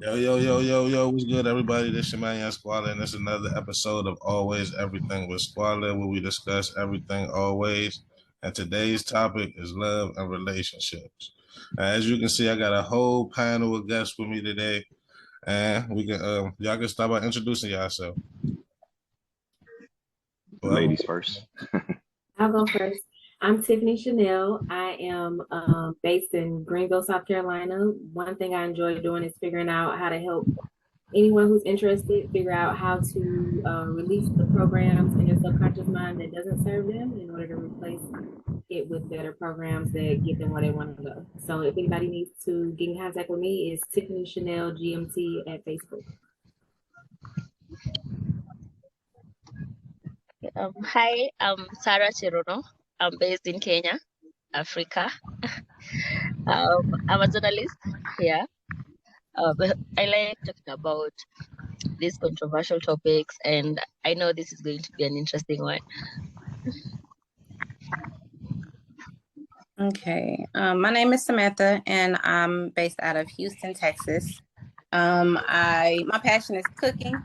Yo, yo, yo, yo, yo, what's good, everybody? This your man, Young Squalor, and this is another episode of Always Everything with Squalor, where we discuss everything always. And today's topic is love and relationships. As you can see, I got a whole panel of guests with me today, and y'all can start by introducing yourself. Well, Ladies first. I'll go first. I'm Tiffany Chanel. I am based in Greenville, South Carolina. One thing I enjoy doing is figuring out how to help anyone who's interested figure out how to release the programs in their subconscious mind that doesn't serve them in order to replace it with better programs that get them where they want to go. So if anybody needs to get in contact with me, it's Tiffany Chanel Gmt at Facebook. Hi, I'm Sarah Cherono. I'm based in Kenya, Africa. I'm a journalist here. I like talking about these controversial topics, and I know this is going to be an interesting one. Okay. My name is Samantha, and I'm based out of Houston, Texas. My passion is cooking.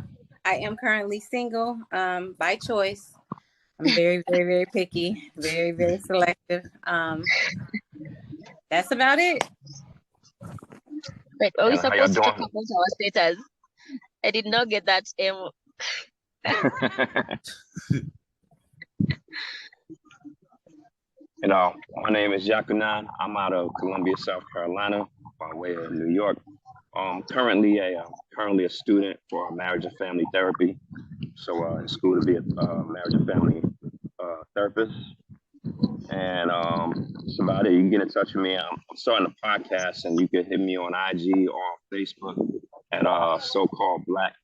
I am currently single by choice. I'm very, very, very picky, very, very selective. That's about it. Wait, are we And how supposed to y'all talk about our status? I did not get that. My name is Yahuchanon. I'm out of Columbia, South Carolina, by way of New York. Currently a student for marriage and family therapy. So in school to be a marriage and family therapist. And that's about it. You can get in touch with me. I'm starting a podcast, and you can hit me on IG or on Facebook at so-called Black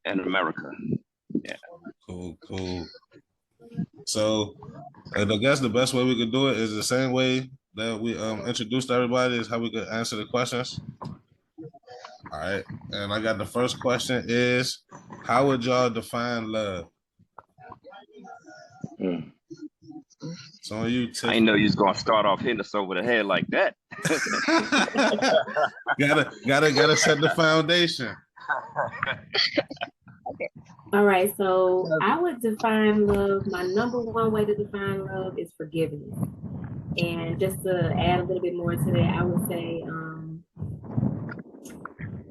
in America. Yeah. Cool. So, I guess the best way we could do it is the same way that we introduced everybody is how we could answer the questions. All right, and I got the first question is, how would y'all define love? So you, I didn't know you was gonna start off hitting us over the head like that. gotta set the foundation. Okay. All right, so I would define love. My number one way to define love is forgiveness. And just to add a little bit more to that, I would say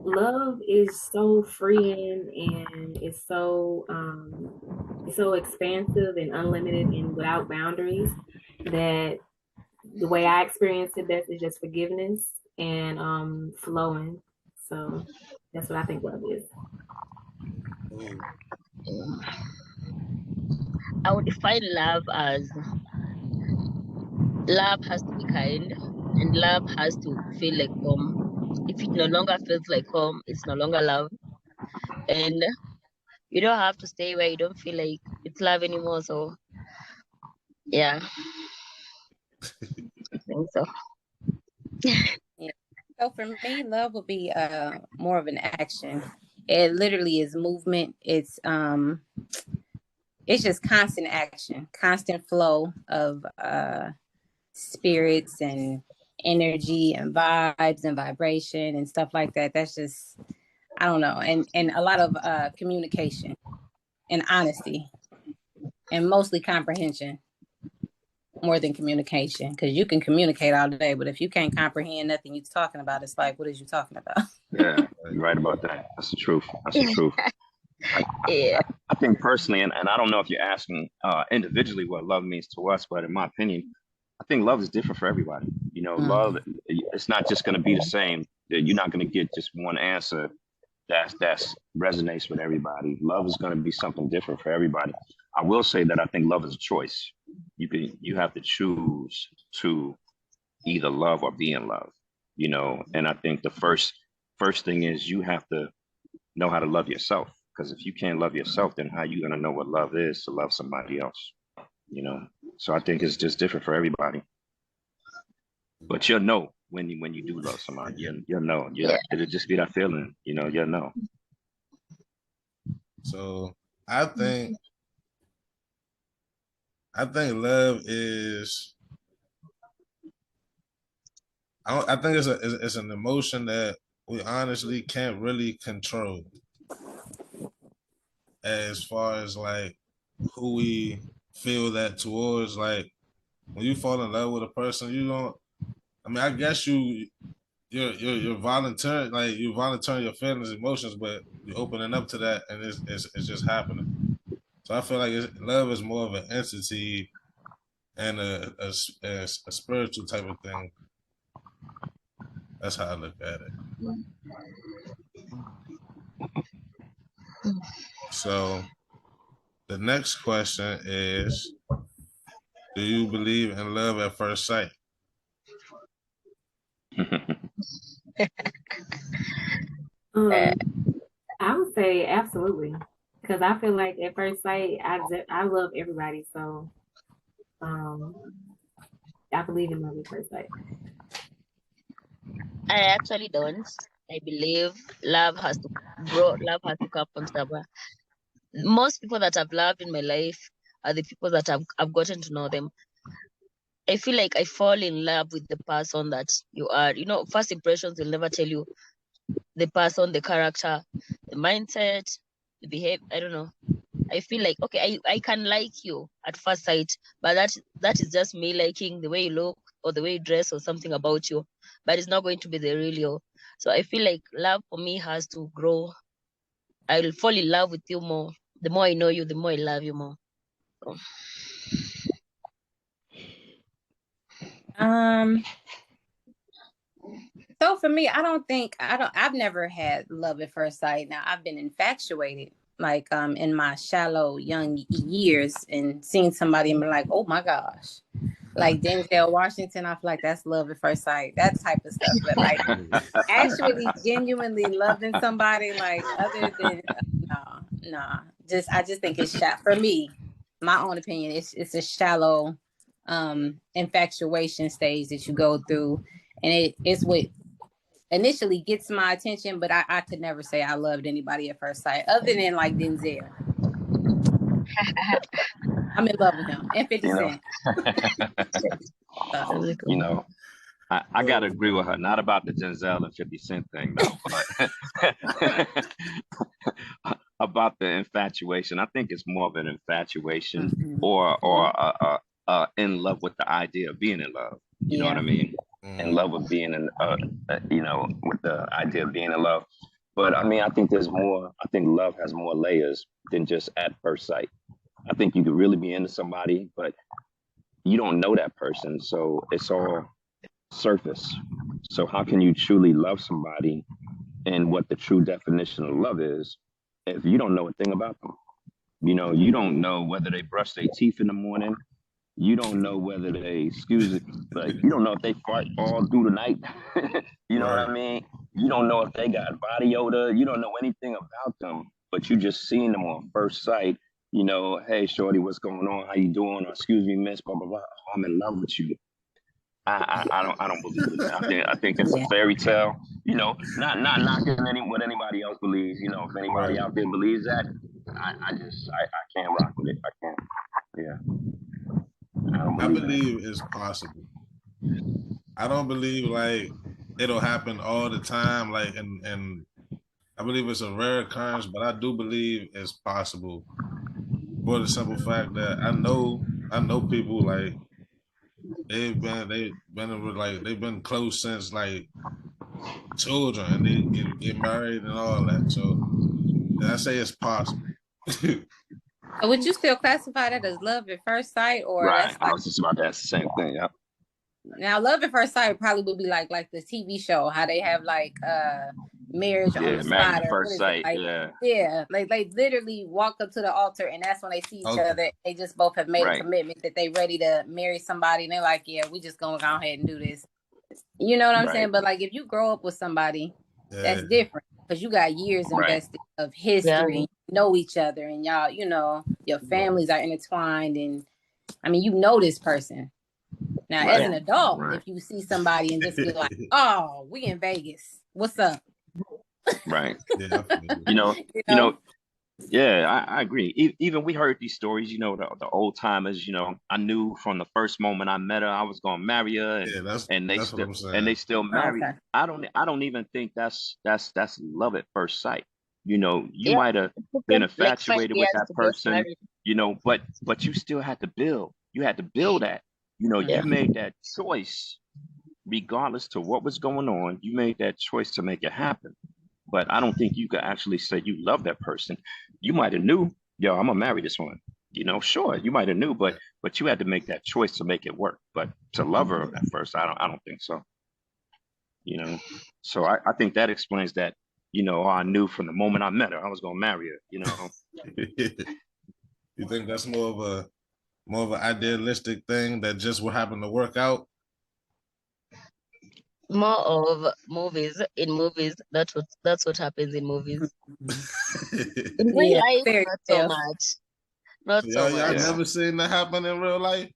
love is so freeing and it's so expansive and unlimited and without boundaries that the way I experience it best is just forgiveness and flowing. So that's what I think love is. I would define love as love has to be kind and love has to feel like home. If it no longer feels like home, it's no longer love. And you don't have to stay where you don't feel like it's love anymore. So yeah. I think so. Yeah. So for me, love would be more of an action. It literally is movement. It's just constant action, constant flow of spirits and energy and vibes and vibration and stuff like that. That's just, I don't know, and a lot of communication and honesty and mostly comprehension more than communication, because you can communicate all day, but if you can't comprehend nothing you're talking about, it's like, what is you talking about? Yeah, you're right about that. That's the truth. I think personally, and I don't know if you're asking individually what love means to us, but in my opinion, I think love is different for everybody. Love, it's not just going to be the same. You're not going to get just one answer that resonates with everybody. Love is going to be something different for everybody. I will say that I think love is a choice. You have to choose to either love or be in love, and I think the first thing is you have to know how to love yourself, because if you can't love yourself, then how are you going to know what love is to love somebody else? So I think it's just different for everybody, but you'll know when you do love somebody. You'll know. It'll just be that feeling, you'll know. So I think love is I think it's an emotion that we honestly can't really control as far as like who we feel that towards. Like when you fall in love with a person, you don't. I mean, I guess you're volunteering, like you volunteering your feelings, emotions, but you're opening up to that, and it's just happening. So I feel like love is more of an entity and a spiritual type of thing. That's how I look at it. So the next question is, do you believe in love at first sight? I would say absolutely, because I feel like at first sight, I love everybody, so I believe in love at first sight. I actually don't. I believe love has to grow. Love has to come from somewhere. Most people that I've loved in my life are the people that I've gotten to know them. I feel like I fall in love with the person that you are. You know, first impressions will never tell you the person, the character, the mindset, the behavior. I don't know. I feel like, okay, I can like you at first sight, but that is just me liking the way you look or the way you dress or something about you, but it's not going to be the real you. So I feel like love for me has to grow. I'll fall in love with you more. The more I know you, the more I love you more. So. So for me, I've never had love at first sight. Now I've been infatuated, like in my shallow young years, and seeing somebody and be like, oh my gosh. Like Denzel Washington, I feel like that's love at first sight, that type of stuff. But like actually genuinely loving somebody, like other than no. I just think it's for me, my own opinion, it's a shallow infatuation stage that you go through, and it's what initially gets my attention, but I could never say I loved anybody at first sight other than like Denzel. I'm in love with him and 50 Cent. You know, I gotta agree with her. Not about the Denzel and 50 Cent thing, though, but about the infatuation. I think it's more of an infatuation or in love with the idea of being in love. You know what I mean? In love with being in, with the idea of being in love. But I mean, I think there's more. I think love has more layers than just at first sight. I think you could really be into somebody, but you don't know that person, so it's all surface. So how can you truly love somebody and what the true definition of love is if you don't know a thing about them? You know, you don't know whether they brush their teeth in the morning. You don't know whether they, you don't know if they fart all through the night. You know what I mean? You don't know if they got body odor. You don't know anything about them, but you just seen them on first sight. You know, hey, shorty, what's going on? How you doing? Or excuse me, miss, blah, blah, blah. I'm in love with you. I don't believe in that. I think it's a fairy tale. You know, not knocking what anybody else believes. You know, if anybody out there believes that, I can't rock with it. I can't. Yeah. I believe it's possible. I don't believe like it'll happen all the time. Like, and I believe it's a rare occurrence, but I do believe it's possible for the simple fact that I know people like they've been close since like children, and they get married and all that. So I say it's possible. Would you still classify that as love at first sight, or right? that's like, I was just about to ask the same thing. Yeah. Now, love at first sight probably would be like the TV show, how they have like marriage on the spot, at first sight. Like they literally walk up to the altar, and that's when they see each other. They just both have made a commitment that they ready to marry somebody, and they're like, yeah, we just gonna go ahead and do this. You know what I'm saying? But like if you grow up with somebody, that's different because you got years invested of history, you know each other, and y'all, you know, your families are intertwined, and I mean, you know this person. Now, as an adult, if you see somebody and just be like, "Oh, we in Vegas, what's up?" Right. Yeah, you know, Yeah, I agree. Even we heard these stories, the old timers, I knew from the first moment I met her, I was gonna marry her, Yeah, and they that's what still I'm and saying. they still Oh, married. okay. I don't even think that's love at first sight. You Yeah, might have it took been them like five infatuated with years that to get person, married. but you still had to build. You had to build that. You Yeah. Mhm. made that choice regardless to what was going on. You made that choice to make it happen. But I don't think you could actually say you love that person. You might have knew, yo, I'm gonna marry this one. Sure, you might have knew, but you had to make that choice to make it work. But to love her at first, I don't think so. You know, so I think that explains that. I knew from the moment I met her, I was gonna marry her. You think that's more of an idealistic thing that just will happen to work out? More of movies. In movies, that's what happens in movies. In real Yeah, life, fairy not so tales. much. Not So so y'all much. Yeah. never seen that happen in real life?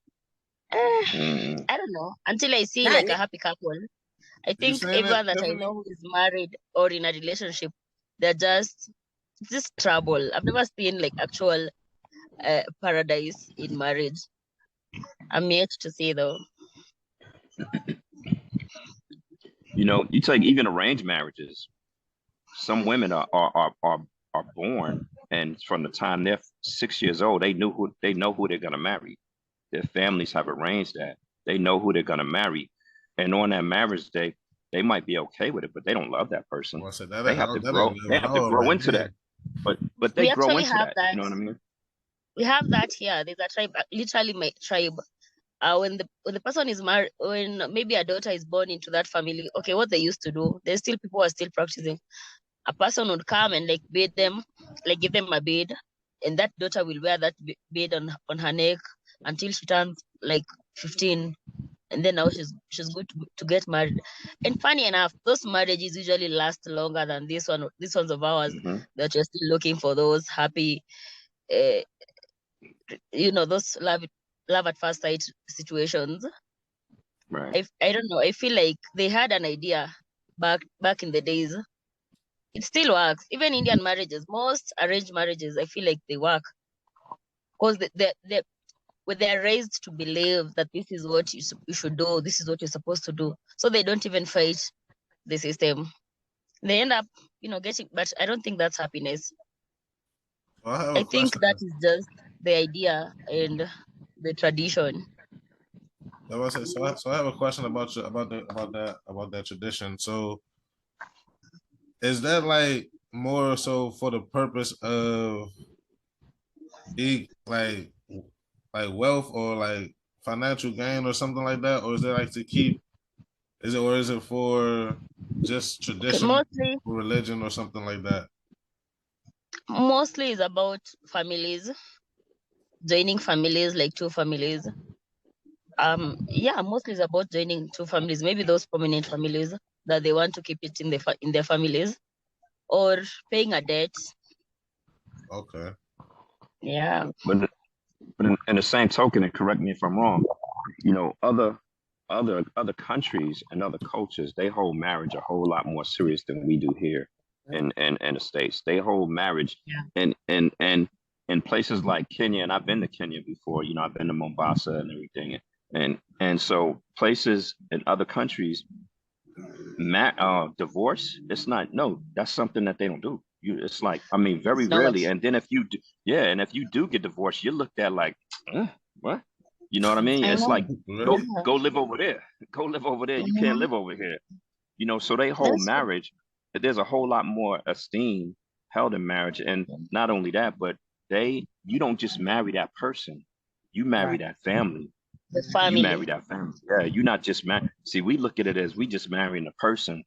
Eh, Mm. I don't know. Until I see Not like a happy couple. I You think seen it, everyone that I Tiffany? know who is married or in a relationship, they're just trouble. I've never seen like actual paradise in marriage. I'm yet to see though. You take even arranged marriages. Some women are born, and from the time they're 6 years old, they know who they're gonna marry. Their families have arranged that. They know who they're gonna marry, and on that marriage day, they might be okay with it, but they don't love that person. Well, I said They have to that ain't grow. They living have to hard grow right into there. that. But they We grow actually into have that. You that. know what I mean? We have that here. There's a tribe, literally my tribe. When the person is married, when maybe a daughter is born into that family, okay, what they used to do, there's still people who are still practicing. A person would come and like bathe them, like give them a bead, and that daughter will wear that bead on her neck until she turns like 15, and then now she's good to get married. And funny enough, those marriages usually last longer than these ones of ours Hmm. that you're still looking for those happy, uh, those love at first sight situations. Right. I don't know. I feel like they had an idea back in the days. It still works. Even Indian marriages, most arranged marriages, I feel like they work because when they're raised to believe that this is what you should do, this is what you're supposed to do. So they don't even fight the system. They end up, getting. But I don't think that's happiness. So I have I a think question. that is just the idea and the tradition. So I have a question about you about that tradition. So is that like more so for the purpose of like wealth or like financial gain or something like that, or is it like to keep? Is it for just Okay, tradition, mostly, religion, or something like that? mostly is about families, joining families, like two families. Yeah, mostly is about joining two families, maybe those prominent families that they want to keep it in their families, or paying a debt. Okay. Yeah. But in the same token, and correct me if I'm wrong, other countries and other cultures, they hold marriage a whole lot more serious than we do here in the States. They hold marriage Yeah. in places like Kenya, and I've been to Kenya before, I've been to Mombasa and everything. And so places in other countries, divorce, it's not, no, that's something that they don't do. It's like, I mean, very It's not. rarely. And then if you do, yeah, and if you do get divorced, you're looked at like, what? You know what I mean? I It's know. like, Really? Yeah. go live over there. Go live over there. You can't Mhm. live over here. So they hold That's true. marriage. There's a whole lot more esteem held in marriage. And not only that, but you don't just marry that person. You marry Right. that family. The You marry family. that family. Yeah, you're not just married. See, we look at it as we just marrying the person.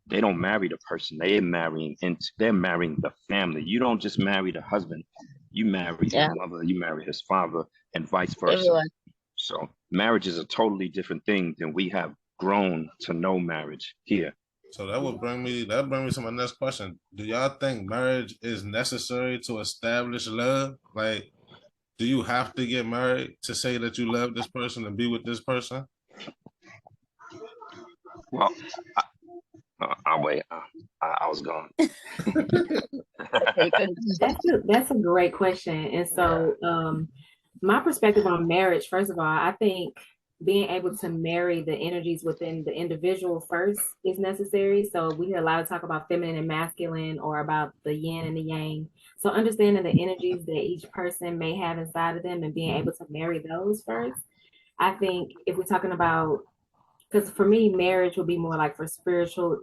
They don't marry the person. They're marrying the family. You don't just marry the husband. You marry his Yeah. mother, you marry his father, and vice versa. Everyone. So marriage is a totally different thing than we have grown to know marriage here. So that bring me to my next question. Do y'all think marriage is necessary to establish love? Like, do you have to get married to say that you love this person and be with this person? Well, I'll wait. I was gone. taken. That's a great question. And so, my perspective on marriage, first of all, I think being able to marry the energies within the individual first is necessary. So we hear a lot of talk about feminine and masculine, or about the yin and the yang. So understanding the energies that each person may have inside of them and being able to marry those first. I think if we're talking about, because for me, marriage would be more like for spiritual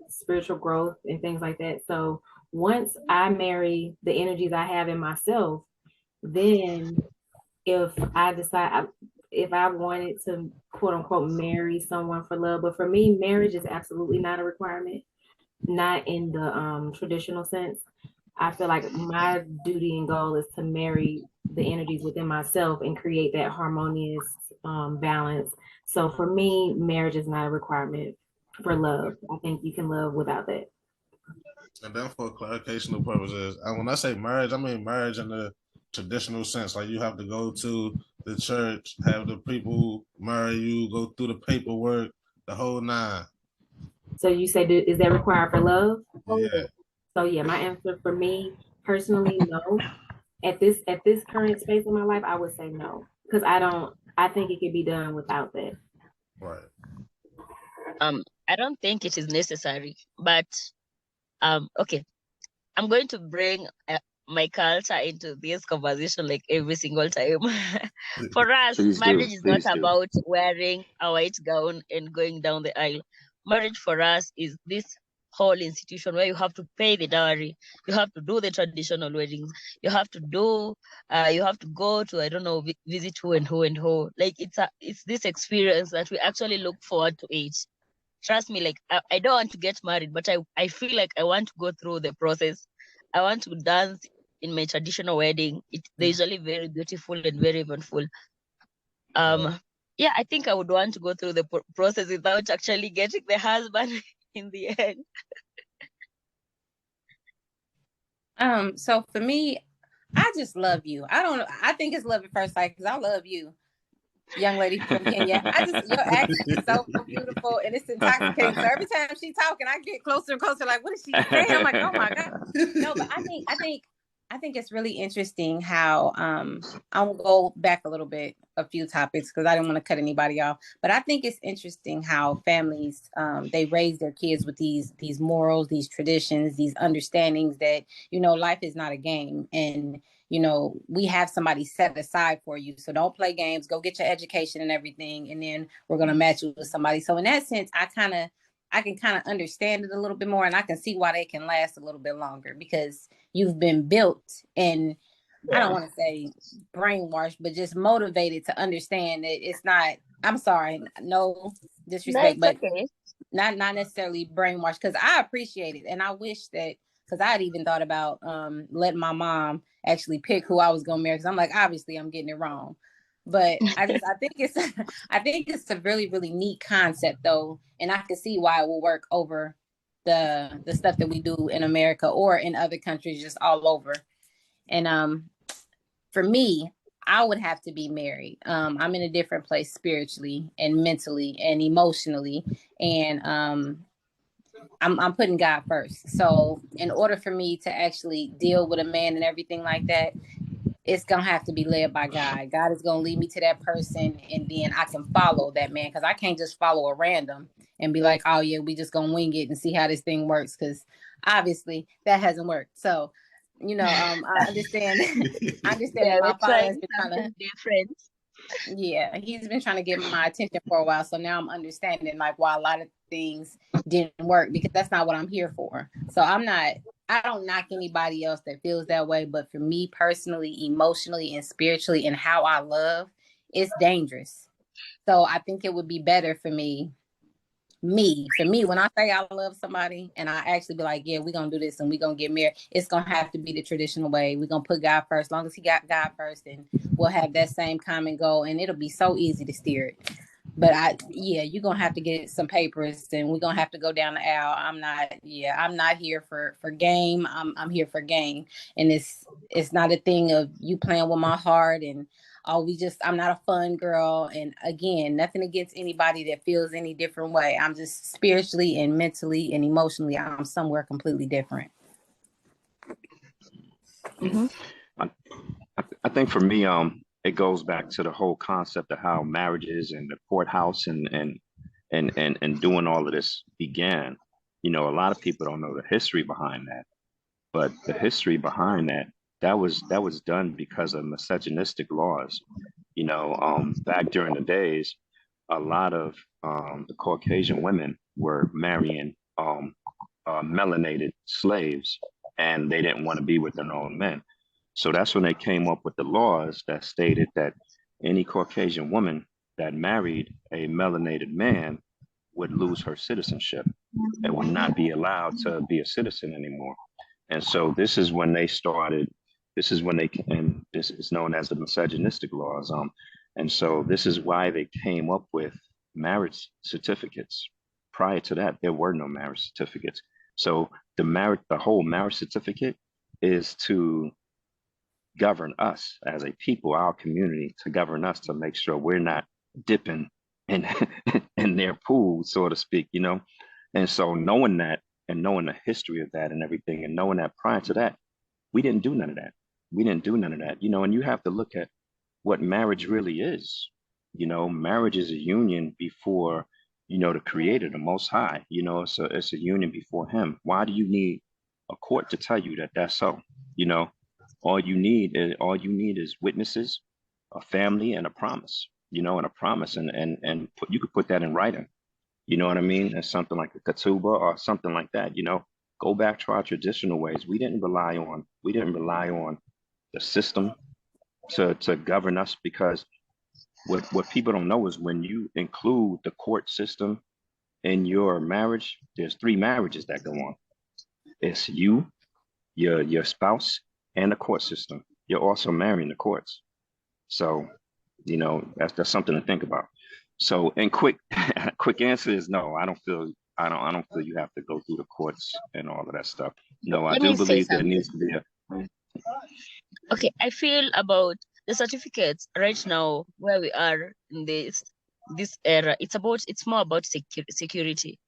growth and things like that. So once I marry the energies I have in myself, then if I decide, if I wanted to quote unquote marry someone for love, but for me, marriage is absolutely not a requirement, not in the traditional sense. I feel like my duty and goal is to marry the energies within myself and create that harmonious balance. So for me, marriage is not a requirement for love. I think you can love without that. And then for clarificational purposes, and when I say marriage, I mean marriage in the traditional sense. Like you have to go to the church, have the people marry you, go through the paperwork, the whole nine. So you say, is that required for love? Yeah. So yeah, my answer for me personally, no. At this current space in my life, I would say no, because I think it could be done without that. Right. I don't think it is necessary, but okay, I'm going to bring my culture into this conversation like every single time. For us, marriage is not about wearing a white gown and going down the aisle. Marriage for us is this whole institution where you have to pay the dowry, you have to do the traditional weddings, you have to do, you have to go to, I don't know, visit who and who and who. Like it's this experience that we actually look forward to it. Trust me, like I don't want to get married, but I feel like I want to go through the process. I want to dance in my traditional wedding. They're usually very beautiful and very eventful. Yeah, I think I would want to go through the process without actually getting the husband in the end. So for me, I just love you. I don't know. I think it's love at first sight because I love you, young lady from Kenya. Your accent is so beautiful and it's intoxicating. So every time she's talking, I get closer and closer. Like, what is she saying? I'm like, oh my god. No, but I think it's really interesting how I'll go back a little bit, a few topics, because I didn't want to cut anybody off. But I think it's interesting how families they raise their kids with these morals, these traditions, these understandings that, you know, life is not a game, and you know, we have somebody set aside for you. So don't play games, go get your education and everything, and then we're gonna match you with somebody. So in that sense, I can kind of understand it a little bit more, and I can see why they can last a little bit longer, because you've been built and I don't want to say brainwashed, but just motivated to understand that it's not, I'm sorry, no disrespect, but okay. not necessarily brainwashed, because I appreciate it. And I wish that, because I had even thought about letting my mom actually pick who I was going to marry, because I'm like, obviously I'm getting it wrong. But I think it's a really, really neat concept though. And I can see why it will work over the stuff that we do in America or in other countries, just all over. And for me, I would have to be married. I'm in a different place spiritually and mentally and emotionally. And I'm putting God first. So in order for me to actually deal with a man and everything like that, it's going to have to be led by God. God is going to lead me to that person, and then I can follow that man, because I can't just follow a random and be like, oh yeah, we just going to wing it and see how this thing works, because obviously that hasn't worked. So, you know, I understand. I understand Yeah, my father has been trying to different. Yeah, he's been trying to get my attention for a while. So now I'm understanding like why a lot of things didn't work, because that's not what I'm here for. So I don't knock anybody else that feels that way. But for me personally, emotionally and spiritually, and how I love, it's dangerous. So I think it would be better for me, when I say I love somebody and I actually be like, yeah, we're going to do this and we're going to get married, it's going to have to be the traditional way. We're going to put God first. As long as he got God first, and we'll have that same common goal, and it'll be so easy to steer it. But you're going to have to get some papers, and we're going to have to go down the aisle. I'm not here for game. I'm here for game. And it's not a thing of you playing with my heart and, I'm not a fun girl. And again, nothing against anybody that feels any different way. I'm just spiritually and mentally and emotionally, I'm somewhere completely different. Mm-hmm. I think for me, it goes back to the whole concept of how marriages and the courthouse and doing all of this began. You know, a lot of people don't know the history behind that, but the history behind that was done because of misogynistic laws. You know, back during the days, a lot of the Caucasian women were marrying melanated slaves, and they didn't want to be with their own men. So that's when they came up with the laws that stated that any Caucasian woman that married a melanated man would lose her citizenship and would not be allowed to be a citizen anymore. And so this is when they started, this is when they, and this is known as the misogynistic laws. And so this is why they came up with marriage certificates. Prior to that, there were no marriage certificates. So the whole marriage certificate is to govern us as a people, our community, to govern us, to make sure we're not dipping in in their pool, so to speak, you know. And so knowing that and knowing the history of that and everything, and knowing that prior to that, we didn't do none of that. We didn't do none of that, you know. And you have to look at what marriage really is. You know, marriage is a union before, you know, the creator, the most high. You know, it's a union before him. Why do you need a court to tell you that that's so? You know, all you need is witnesses, a family, and a promise. You know, and a promise, and you could put that in writing. You know what I mean? As something like a ketubah or something like that. You know, go back to our traditional ways. We didn't rely on the system to govern us, because what people don't know is when you include the court system in your marriage, there's three marriages that go on. It's you, your spouse, and the court system. You're also marrying the courts. So, you know, that's something to think about. So, and quick answer is no. I don't feel you have to go through the courts and all of that stuff. No, I Let do me say believe there something. needs to be a Okay, I feel about the certificates right now where we are in this era. It's more about security.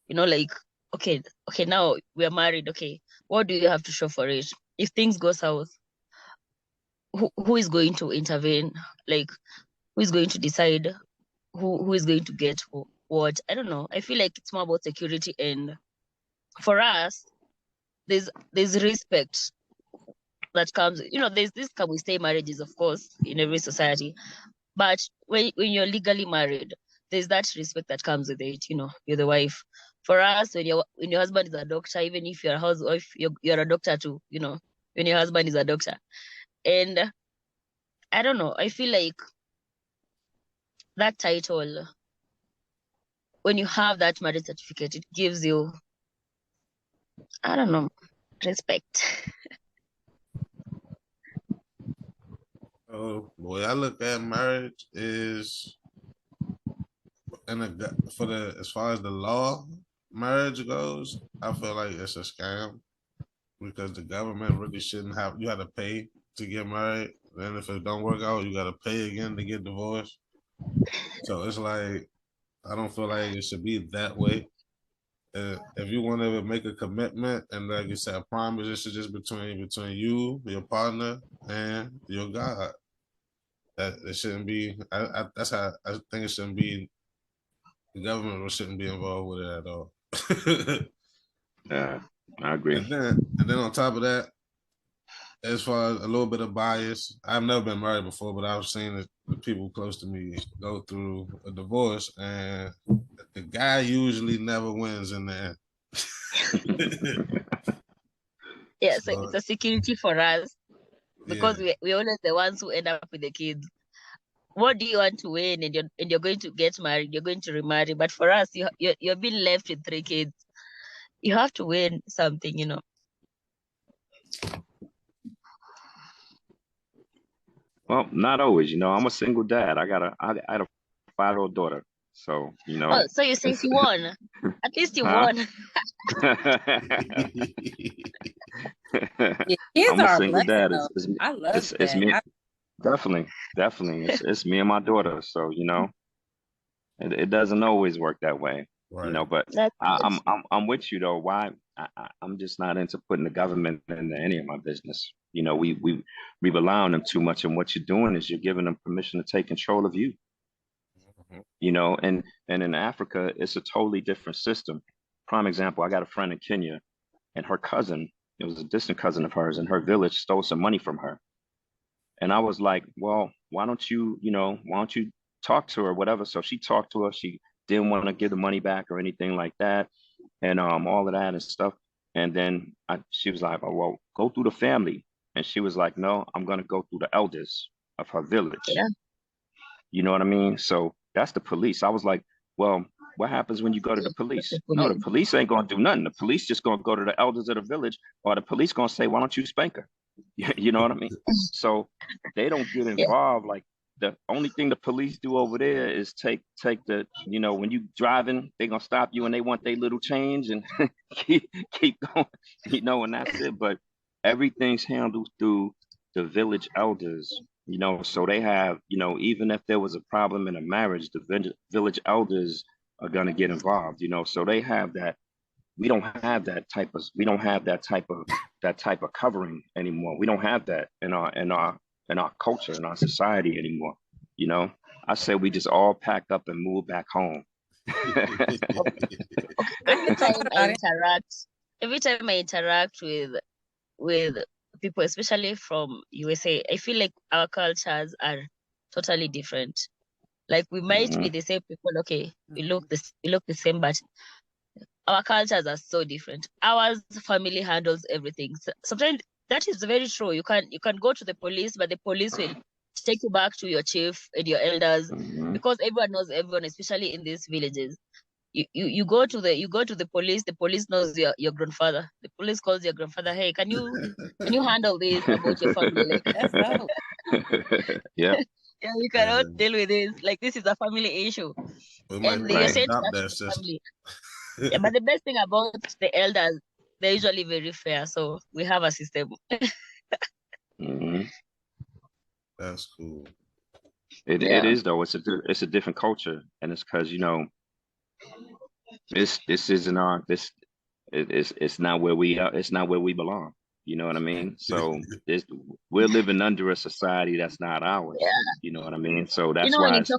You know, like okay, now we are married. Okay, what do you have to show for it? If things go south, who is going to intervene? Like, who is going to decide who is going to get what? I don't know. I feel like it's more about security, and for us, there's respect that comes. You know, there's this can we stay marriages, of course, in every society, but when you're legally married, there's that respect that comes with it. You know, you're the wife. For us, when your husband is a doctor, even if you're a housewife, you're a doctor too. You know, when your husband is a doctor, and I don't know. I feel like that title, when you have that marriage certificate, it gives you, I don't know, respect. Oh, the way I look at marriage is, as far as the law marriage goes, I feel like it's a scam because the government really shouldn't have. You have to pay to get married. Then if it don't work out, you got to pay again to get divorced. So it's like I don't feel like it should be that way. If you want to make a commitment and like you said, a promise, it should just between you, your partner, and your God. That it shouldn't be. That's how I think it shouldn't be. The government shouldn't be involved with it at all. Yeah, I agree. And then on top of that, as far as a little bit of bias, I've never been married before, but I've seen the people close to me go through a divorce, and the guy usually never wins in the end. Yeah, so it's a security for us because yeah. we're always the ones who end up with the kids. What do you want to win? And you're going to get married, you're going to remarry. But for us, you're being left with 3 kids. You have to win something, you know. Well, not always. You know, I'm a single dad. I had a 5-year-old daughter. So, you know. Oh, so you say you won. At least you won. Yeah, kids I'm a are a single blessing, dad. though. I love It's that. me. Definitely. It's me and my daughter. So, you know, it doesn't always work that way. Right. You know, but I'm with you though. Why I'm just not into putting the government into any of my business. You know, we rely on them too much, and what you're doing is you're giving them permission to take control of you. You know, and in Africa, it's a totally different system. Prime example, I got a friend in Kenya, and her cousin, it was a distant cousin of hers, in her village stole some money from her. And I was like, well, why don't you talk to her, whatever. So she talked to her. She didn't want to give the money back or anything like that, and all of that and stuff. And then she was like, oh, well, go through the family. And she was like, no, I'm gonna go through the elders of her village. Yeah. You know what I mean? So that's the police. I was like, well, what happens when you go to the police? No, the police ain't gonna do nothing. The police just gonna go to the elders of the village, or the police gonna say, why don't you spank her? You know what I mean? So they don't get involved. Like, the only thing the police do over there is take the, you know, when you driving, they gonna stop you and they want their little change and keep going, you know, and that's it. But everything's handled through the village elders, you know. So they have, you know, even if there was a problem in a marriage, the village elders are gonna get involved, you know. So they have that. We don't have that type of covering anymore. We don't have that in our culture, in our society anymore. You know, I say we just all pack up and move back home. every time I interact with people, especially from USA, I feel like our cultures are totally different. Like, we might be the same people. Okay, we look the same, but our cultures are so different. Our family handles everything. So sometimes that is very true. You can go to the police, but the police will take you back to your chief and your elders, because everyone knows everyone, especially in these villages. You go to the police. The police knows your grandfather. The police calls your grandfather. Hey, can you handle this about your family? Like, that's dope. Yeah. Yeah, you cannot deal with this. Like, this is a family issue, and they say that's the family. Yeah, but the best thing about the elders, they're usually very fair. So we have a system. That's cool. It is, though. It's a different culture, and it's because, you know, this isn't our this. It's not where we are. It's not where we belong. You know what I mean? So we're living under a society that's not ours. Yeah. You know what I mean? So that's why it's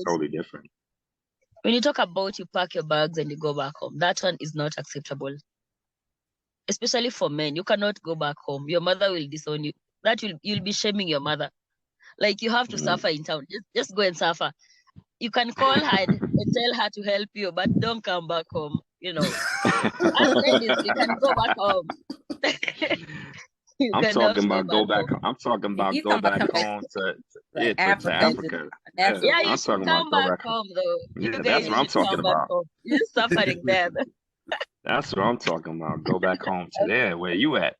totally different. When you talk about you pack your bags and you go back home, that one is not acceptable. Especially for men, you cannot go back home. Your mother will disown you. You'll be shaming your mother. Like, you have to suffer in town. Just go and suffer. You can call her and tell her to help you, but don't come back home. You know, as ladies, you can go back home. I'm talking about go back home to Africa. Yeah, you should come back home, though. Yeah, that's what I'm talking about. You're suffering there. That's what I'm talking about. Go back home to there. Where you at?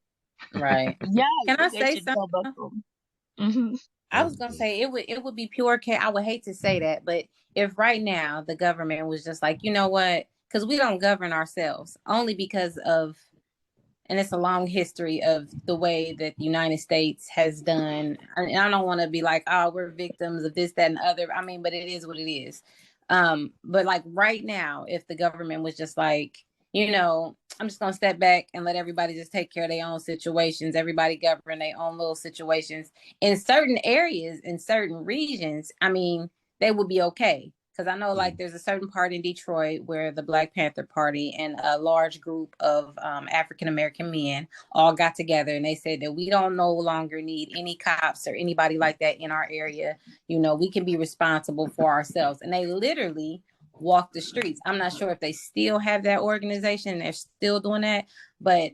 Right. Yeah. Can I say something? I was gonna say it would be pure chaos. I would hate to say that, but if right now the government was just like, you know what, because we don't govern ourselves, only because of, and it's a long history of the way that the United States has done. And I don't want to be like, oh, we're victims of this, that, and the other. I mean, but it is what it is. But like right now, if the government was just like, you know, I'm just going to step back and let everybody just take care of their own situations. Everybody govern their own little situations in certain areas, in certain regions. I mean, they would be okay. Because I know, like, there's a certain part in Detroit where the Black Panther Party and a large group of African-American men all got together and they said that we don't no longer need any cops or anybody like that in our area. You know, we can be responsible for ourselves. And they literally walk the streets. I'm not sure if they still have that organization. They're still doing that. But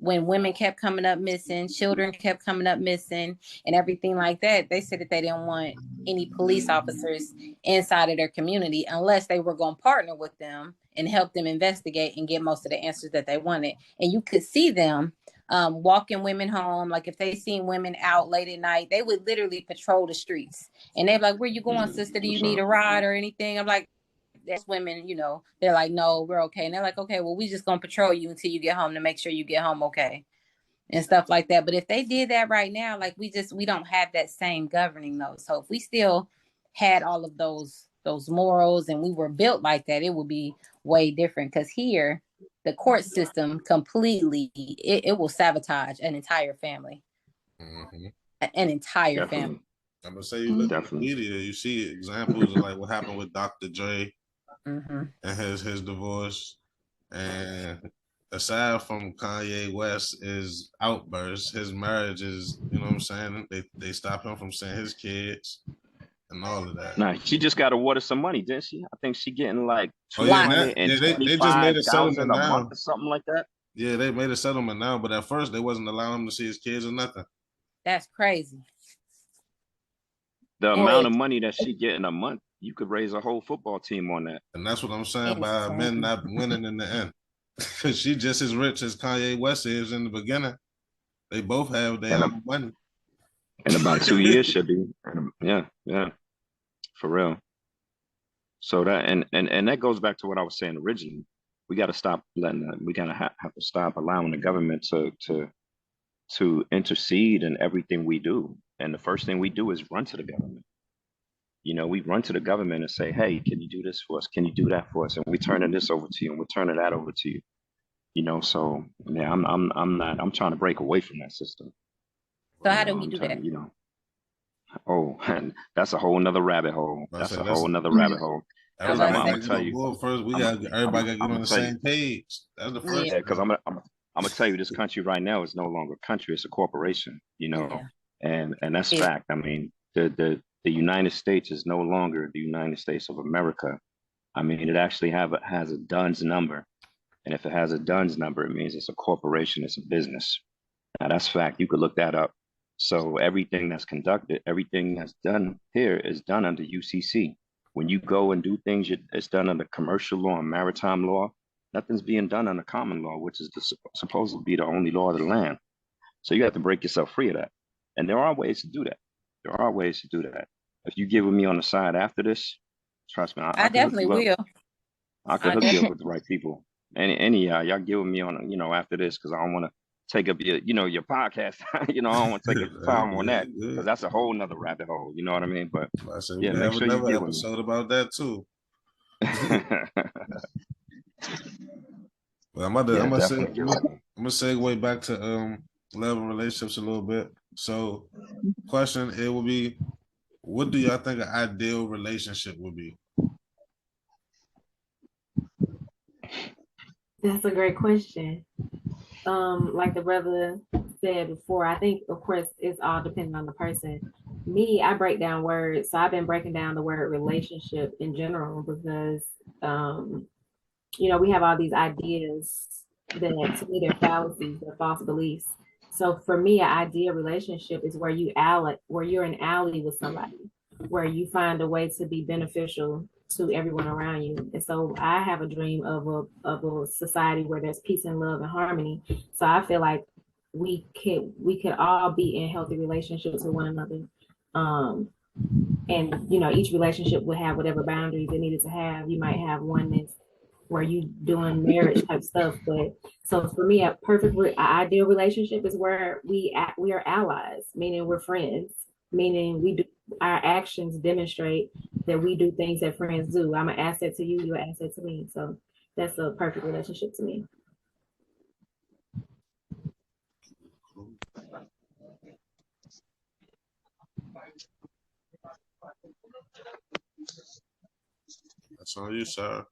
when women kept coming up missing, children kept coming up missing and everything like that, they said that they didn't want any police officers inside of their community unless they were going to partner with them and help them investigate and get most of the answers that they wanted. And you could see them walking women home. Like, if they seen women out late at night, they would literally patrol the streets. And they're like, where you going, sister? Do you need a ride or anything? I'm like, that's women, you know, they're like, no, we're okay. And they're like, okay, well, we just gonna patrol you until you get home to make sure you get home okay and stuff like that. But if they did that right now, like, we don't have that same governing though. So if we still had all of those morals and we were built like that, it would be way different. Because here, the court system completely, it will sabotage an entire family. an entire Definitely. family. I'm gonna say, you look at the media, you see examples of like what happened with Dr. Dre and his divorce. And aside from Kanye West is outbursts, his marriage is, you know what I'm saying? They stop him from seeing his kids and all of that. Nah, she just got awarded some money, didn't she? I think she getting like they just made a settlement $225,000 a now. month or something like that. Yeah, they made a settlement now, but at first they wasn't allowing him to see his kids or nothing. That's crazy. The amount of money that she getting a month, you could raise a whole football team on that. And that's what I'm saying by men not winning in the end. Because she just as rich as Kanye West is in the beginning. They both have their own money. In about 2 years should be. Yeah, for real. So that and that goes back to what I was saying originally. We got to stop we gotta have to stop allowing the government to intercede in everything we do. And the first thing we do is run to the government. You know, we run to the government and say, hey, can you do this for us? Can you do that for us? And we're turning this over to you, and we're turning that over to you. You know, so yeah, I'm trying to break away from that system. So how do we do that? You know, and that's a whole nother rabbit hole. That's a whole nother rabbit hole. I'm gonna tell you first. Everybody got to get on the same page. That's the first. Yeah, because I'm gonna tell you, this country right now is no longer a country; it's a corporation. You know, and that's fact. I mean, the United States is no longer the United States of America. I mean, it actually has a DUNS number, and if it has a DUNS number, it means it's a corporation, it's a business. Now that's fact. You could look that up. So everything that's conducted, everything that's done here is done under UCC. When you go and do things, it's done under commercial law and maritime law. Nothing's being done under common law, which is supposed to be the only law of the land. So you have to break yourself free of that. And there are ways to do that. There are ways to do that. If you get with me on the side after this, trust me, I definitely will. I could hook you up with the right people. Any y'all get with me on, after this, because I don't want to take up your podcast. I don't want to take up the time on that, because that's a whole nother rabbit hole. You know what I mean? But yeah, make sure you get episode about that too. Well, I'm gonna segue back to love and relationships a little bit. So, question it will be, what do y'all think an ideal relationship would be? That's a great question. Like the brother said before, I think, of course, it's all depending on the person. Me, I break down words. So I've been breaking down the word relationship in general because, we have all these ideas that, to me, they're fallacies, they're false beliefs. So for me, an ideal relationship is where you're an ally with somebody, where you find a way to be beneficial to everyone around you. And so I have a dream of a society where there's peace and love and harmony. So I feel like we could all be in healthy relationships with one another. And each relationship would have whatever boundaries it needed to have. You might have one that's where you doing marriage type stuff, but so for me, ideal relationship is where we are allies, meaning we're friends, meaning our actions demonstrate that we do things that friends do. I'm an asset to you, you're an asset to me. So that's a perfect relationship to me. That's on you, sir.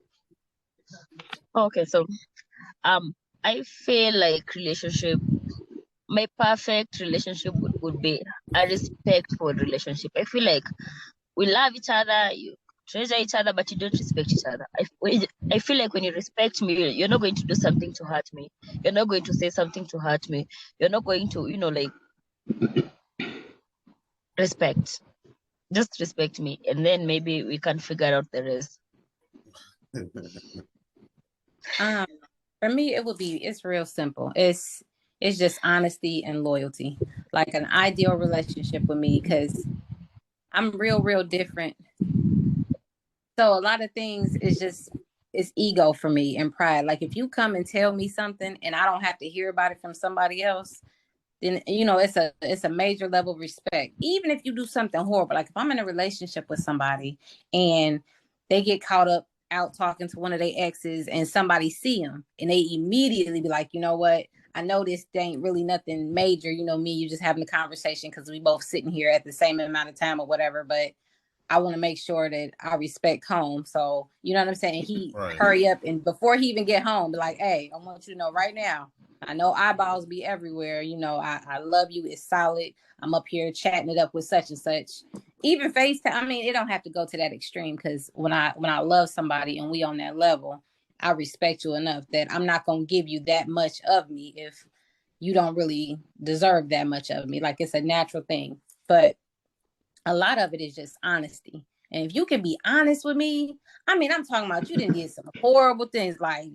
Okay, so I feel like my perfect relationship would be a respectful relationship. I feel like we love each other, you treasure each other, but you don't respect each other. I feel like when you respect me, you're not going to do something to hurt me. You're not going to say something to hurt me. You're not going to, respect. Just respect me, and then maybe we can figure out the rest. For me, it's real simple. It's just honesty and loyalty, like an ideal relationship with me, because I'm real different. So a lot of things it's ego for me and pride. Like if you come and tell me something and I don't have to hear about it from somebody else, then it's a major level of respect. Even if you do something horrible, like if I'm in a relationship with somebody and they get caught up out talking to one of their exes and somebody see them and they immediately be like, you know what, I know this ain't really nothing major, you know, me, you just having a conversation because we both sitting here at the same amount of time or whatever, but I want to make sure that I respect home. So, you know what I'm saying? He hurry up, and before he even get home, be like, hey, I want you to know right now, I know eyeballs be everywhere. You know, I love you. It's solid. I'm up here chatting it up with such and such. Even FaceTime, I mean, it don't have to go to that extreme, because when I love somebody and we on that level, I respect you enough that I'm not going to give you that much of me if you don't really deserve that much of me. Like, it's a natural thing. But a lot of it is just honesty. And if you can be honest with me, I mean, I'm talking about you didn't get some horrible things, like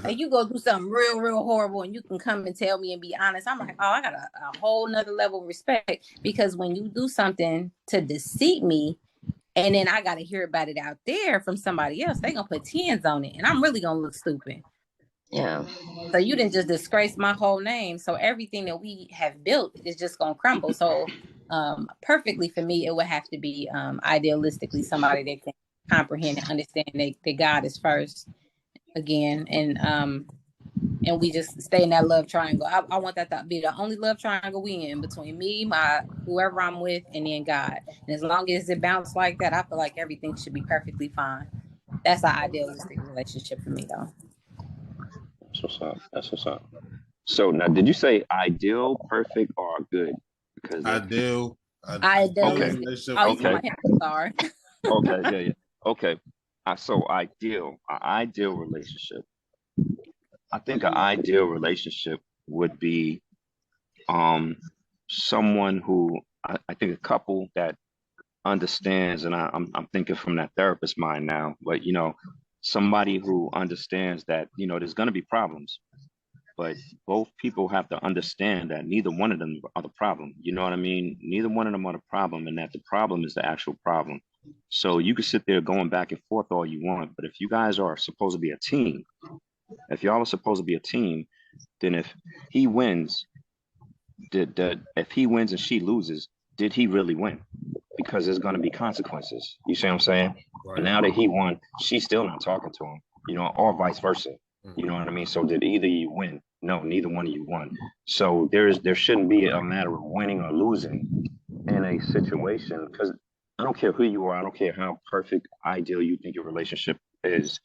you go do something real, real horrible and you can come and tell me and be honest. I'm like, oh, I got a whole nother level of respect, because when you do something to deceive me, and then I got to hear about it out there from somebody else, they going to put 10s on it, and I'm really going to look stupid. Yeah. So you didn't just disgrace my whole name. So everything that we have built is just going to crumble. So perfectly for me, it would have to be idealistically somebody that can comprehend and understand that God is first again. And we just stay in that love triangle. I want that to be the only love triangle we in, between me, my whoever I'm with, and then God. And as long as it bounces like that, I feel like everything should be perfectly fine. That's an idealistic relationship for me, though. That's what's up. That's what's up. So now, did you say ideal, perfect, or good? Because ideal. Idealistic. Relationship. Oh, Okay. Sorry. Okay. Yeah. Okay. So ideal relationship. I think an ideal relationship would be someone who I think a couple that understands, and I'm thinking from that therapist mind now, but you know, somebody who understands that, you know, there's gonna be problems, but both people have to understand that neither one of them are the problem. You know what I mean? Neither one of them are the problem, and that the problem is the actual problem. So you can sit there going back and forth all you want, but if you guys are supposed to be a team, if y'all are supposed to be a team, then if he wins, if he wins and she loses, did he really win? Because there's going to be consequences. You see what I'm saying? Right. Now that he won, she's still not talking to him, you know, or vice versa. You know what I mean? So did either you win? No, neither one of you won. So there shouldn't be a matter of winning or losing in a situation, because I don't care who you are. I don't care how perfect, ideal you think your relationship is,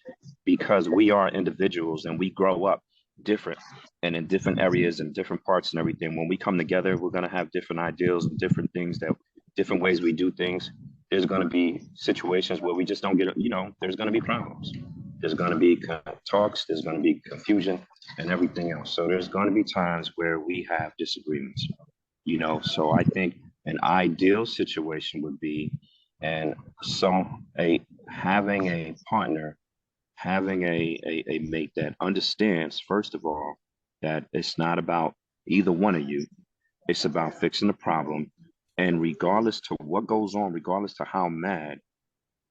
because we are individuals and we grow up different and in different areas and different parts and everything. When we come together, we're going to have different ideals and different things, that different ways we do things. There's going to be situations where we just don't get, you know, there's going to be problems. There's going to be talks, there's going to be confusion and everything else. So there's going to be times where we have disagreements, you know. So I think an ideal situation would be, having a partner, having a mate that understands, first of all, that it's not about either one of you. It's about fixing the problem. And regardless to what goes on, regardless to how mad,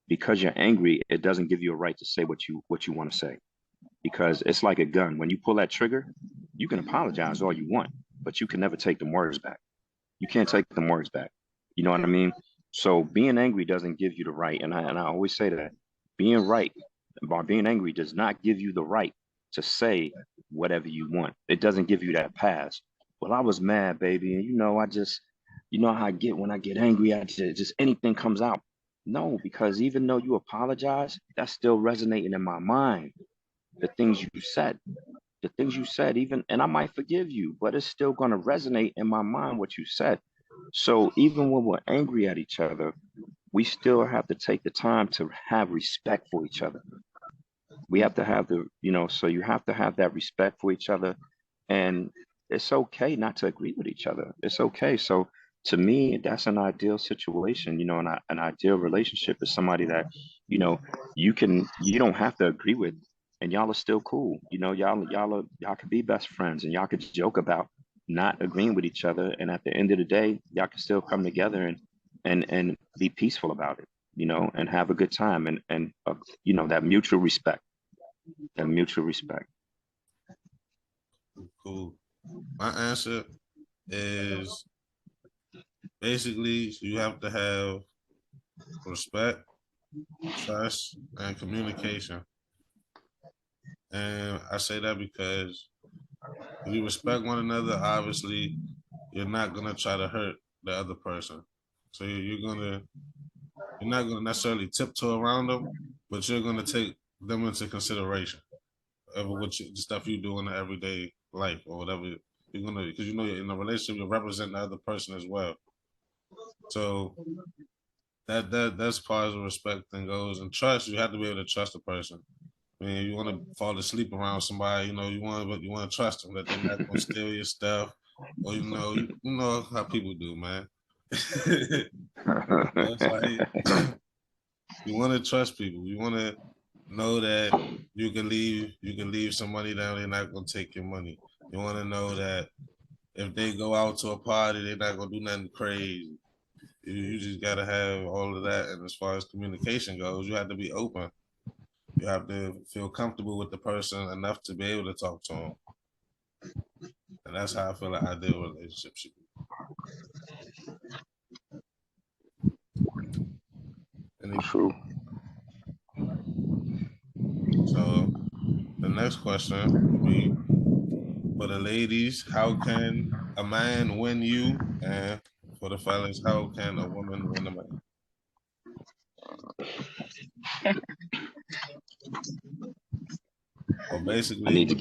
because you're angry, it doesn't give you a right to say what you want to say. Because it's like a gun. When you pull that trigger, you can apologize all you want, but you can never take them words back. You can't take them words back. You know what I mean? So being angry doesn't give you the right. And I always say that being right by being angry does not give you the right to say whatever you want. It doesn't give you that pass. Well, I was mad, baby. And you know how I get when I get angry, I just anything comes out. No, because even though you apologize, that's still resonating in my mind. The things you said, even, and I might forgive you, but it's still going to resonate in my mind what you said. So even when we're angry at each other, we still have to take the time to have respect for each other. We have to have so you have to have that respect for each other. And it's okay not to agree with each other. It's okay. So to me, that's an ideal situation, you know, and an ideal relationship is somebody that, you know, you don't have to agree with, and y'all are still cool. You know, y'all could be best friends, and y'all could joke about not agreeing with each other. And at the end of the day, y'all can still come together and be peaceful about it, you know, and have a good time, and you know, that mutual respect. Cool. My answer is basically you have to have respect, trust, and communication. And I say that because If you respect one another, obviously, you're not gonna try to hurt the other person. So you're not gonna necessarily tiptoe around them, but you're gonna take them into consideration of the stuff you do in the everyday life or whatever. You're gonna, because you know in a relationship you represent the other person as well. So that's part of the respect thing goes. And trust, you have to be able to trust a person. I mean, you want to fall asleep around somebody, you know, you want to trust them that they're not gonna steal your stuff, or you know how people do, man. It's like you want to trust people. You want to know that you can leave some money down. They're not gonna take your money. You want to know that if they go out to a party, they're not gonna do nothing crazy. You just gotta have all of that. And as far as communication goes, you have to be open. You have to feel comfortable with the person enough to be able to talk to them. And that's how I feel like ideal relationship should be. True. So the next question would be for the ladies, how can a man win you? And for the fellas, how can a woman win a man? Well, basically, I need to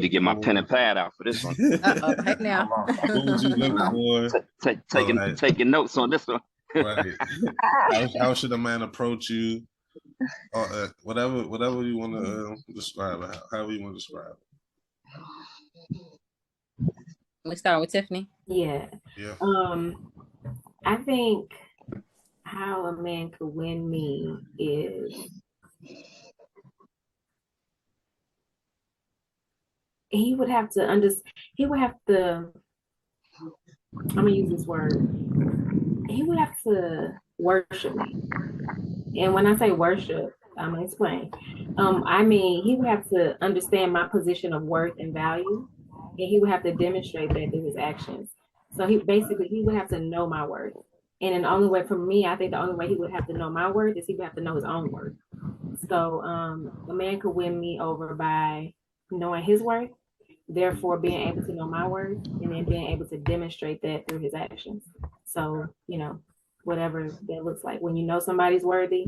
get my pen and pad out for this one. Hey now. What would you look for? Taking notes on this one. Right. How should a man approach you? Or, whatever you want to describe it, however you want to describe it. We start with Tiffany. Yeah. Yeah. I think how a man could win me is he would have to I'm gonna use this word. He would have to worship me. And when I say worship, I'm gonna explain. I mean, he would have to understand my position of worth and value, and he would have to demonstrate that through his actions. So he would have to know my worth. And in the only way for me, I think the only way he would have to know my worth is he would have to know his own worth. So a man could win me over by knowing his worth, therefore being able to know my worth, and then being able to demonstrate that through his actions. So, whatever that looks like when you know somebody's worthy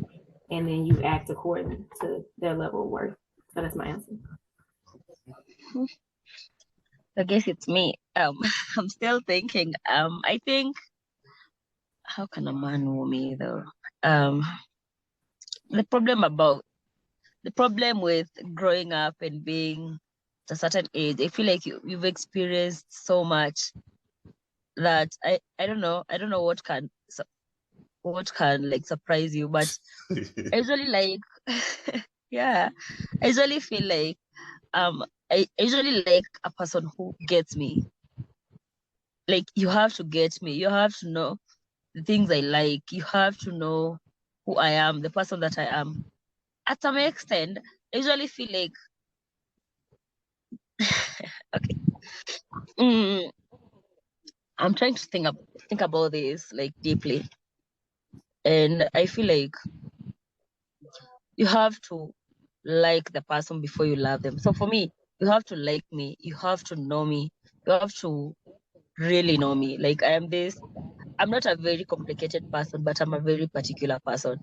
and then you act according to their level of worth. So that's my answer. I guess it's me. I'm still thinking. I think, how can a man know me though? The problem with growing up and being at a certain age, I feel like you've experienced so much that I don't know what can like surprise you, but I usually like yeah, I usually feel like I usually like a person who gets me. Like, you have to get me. You have to know the things I like. You have to know who I am, the person that I am. At some extent, I usually feel like okay. I'm trying to think about this like deeply. And I feel like you have to like the person before you love them. So for me, you have to like me. You have to know me. You have to really know me. Like, I'm not a very complicated person, but I'm a very particular person.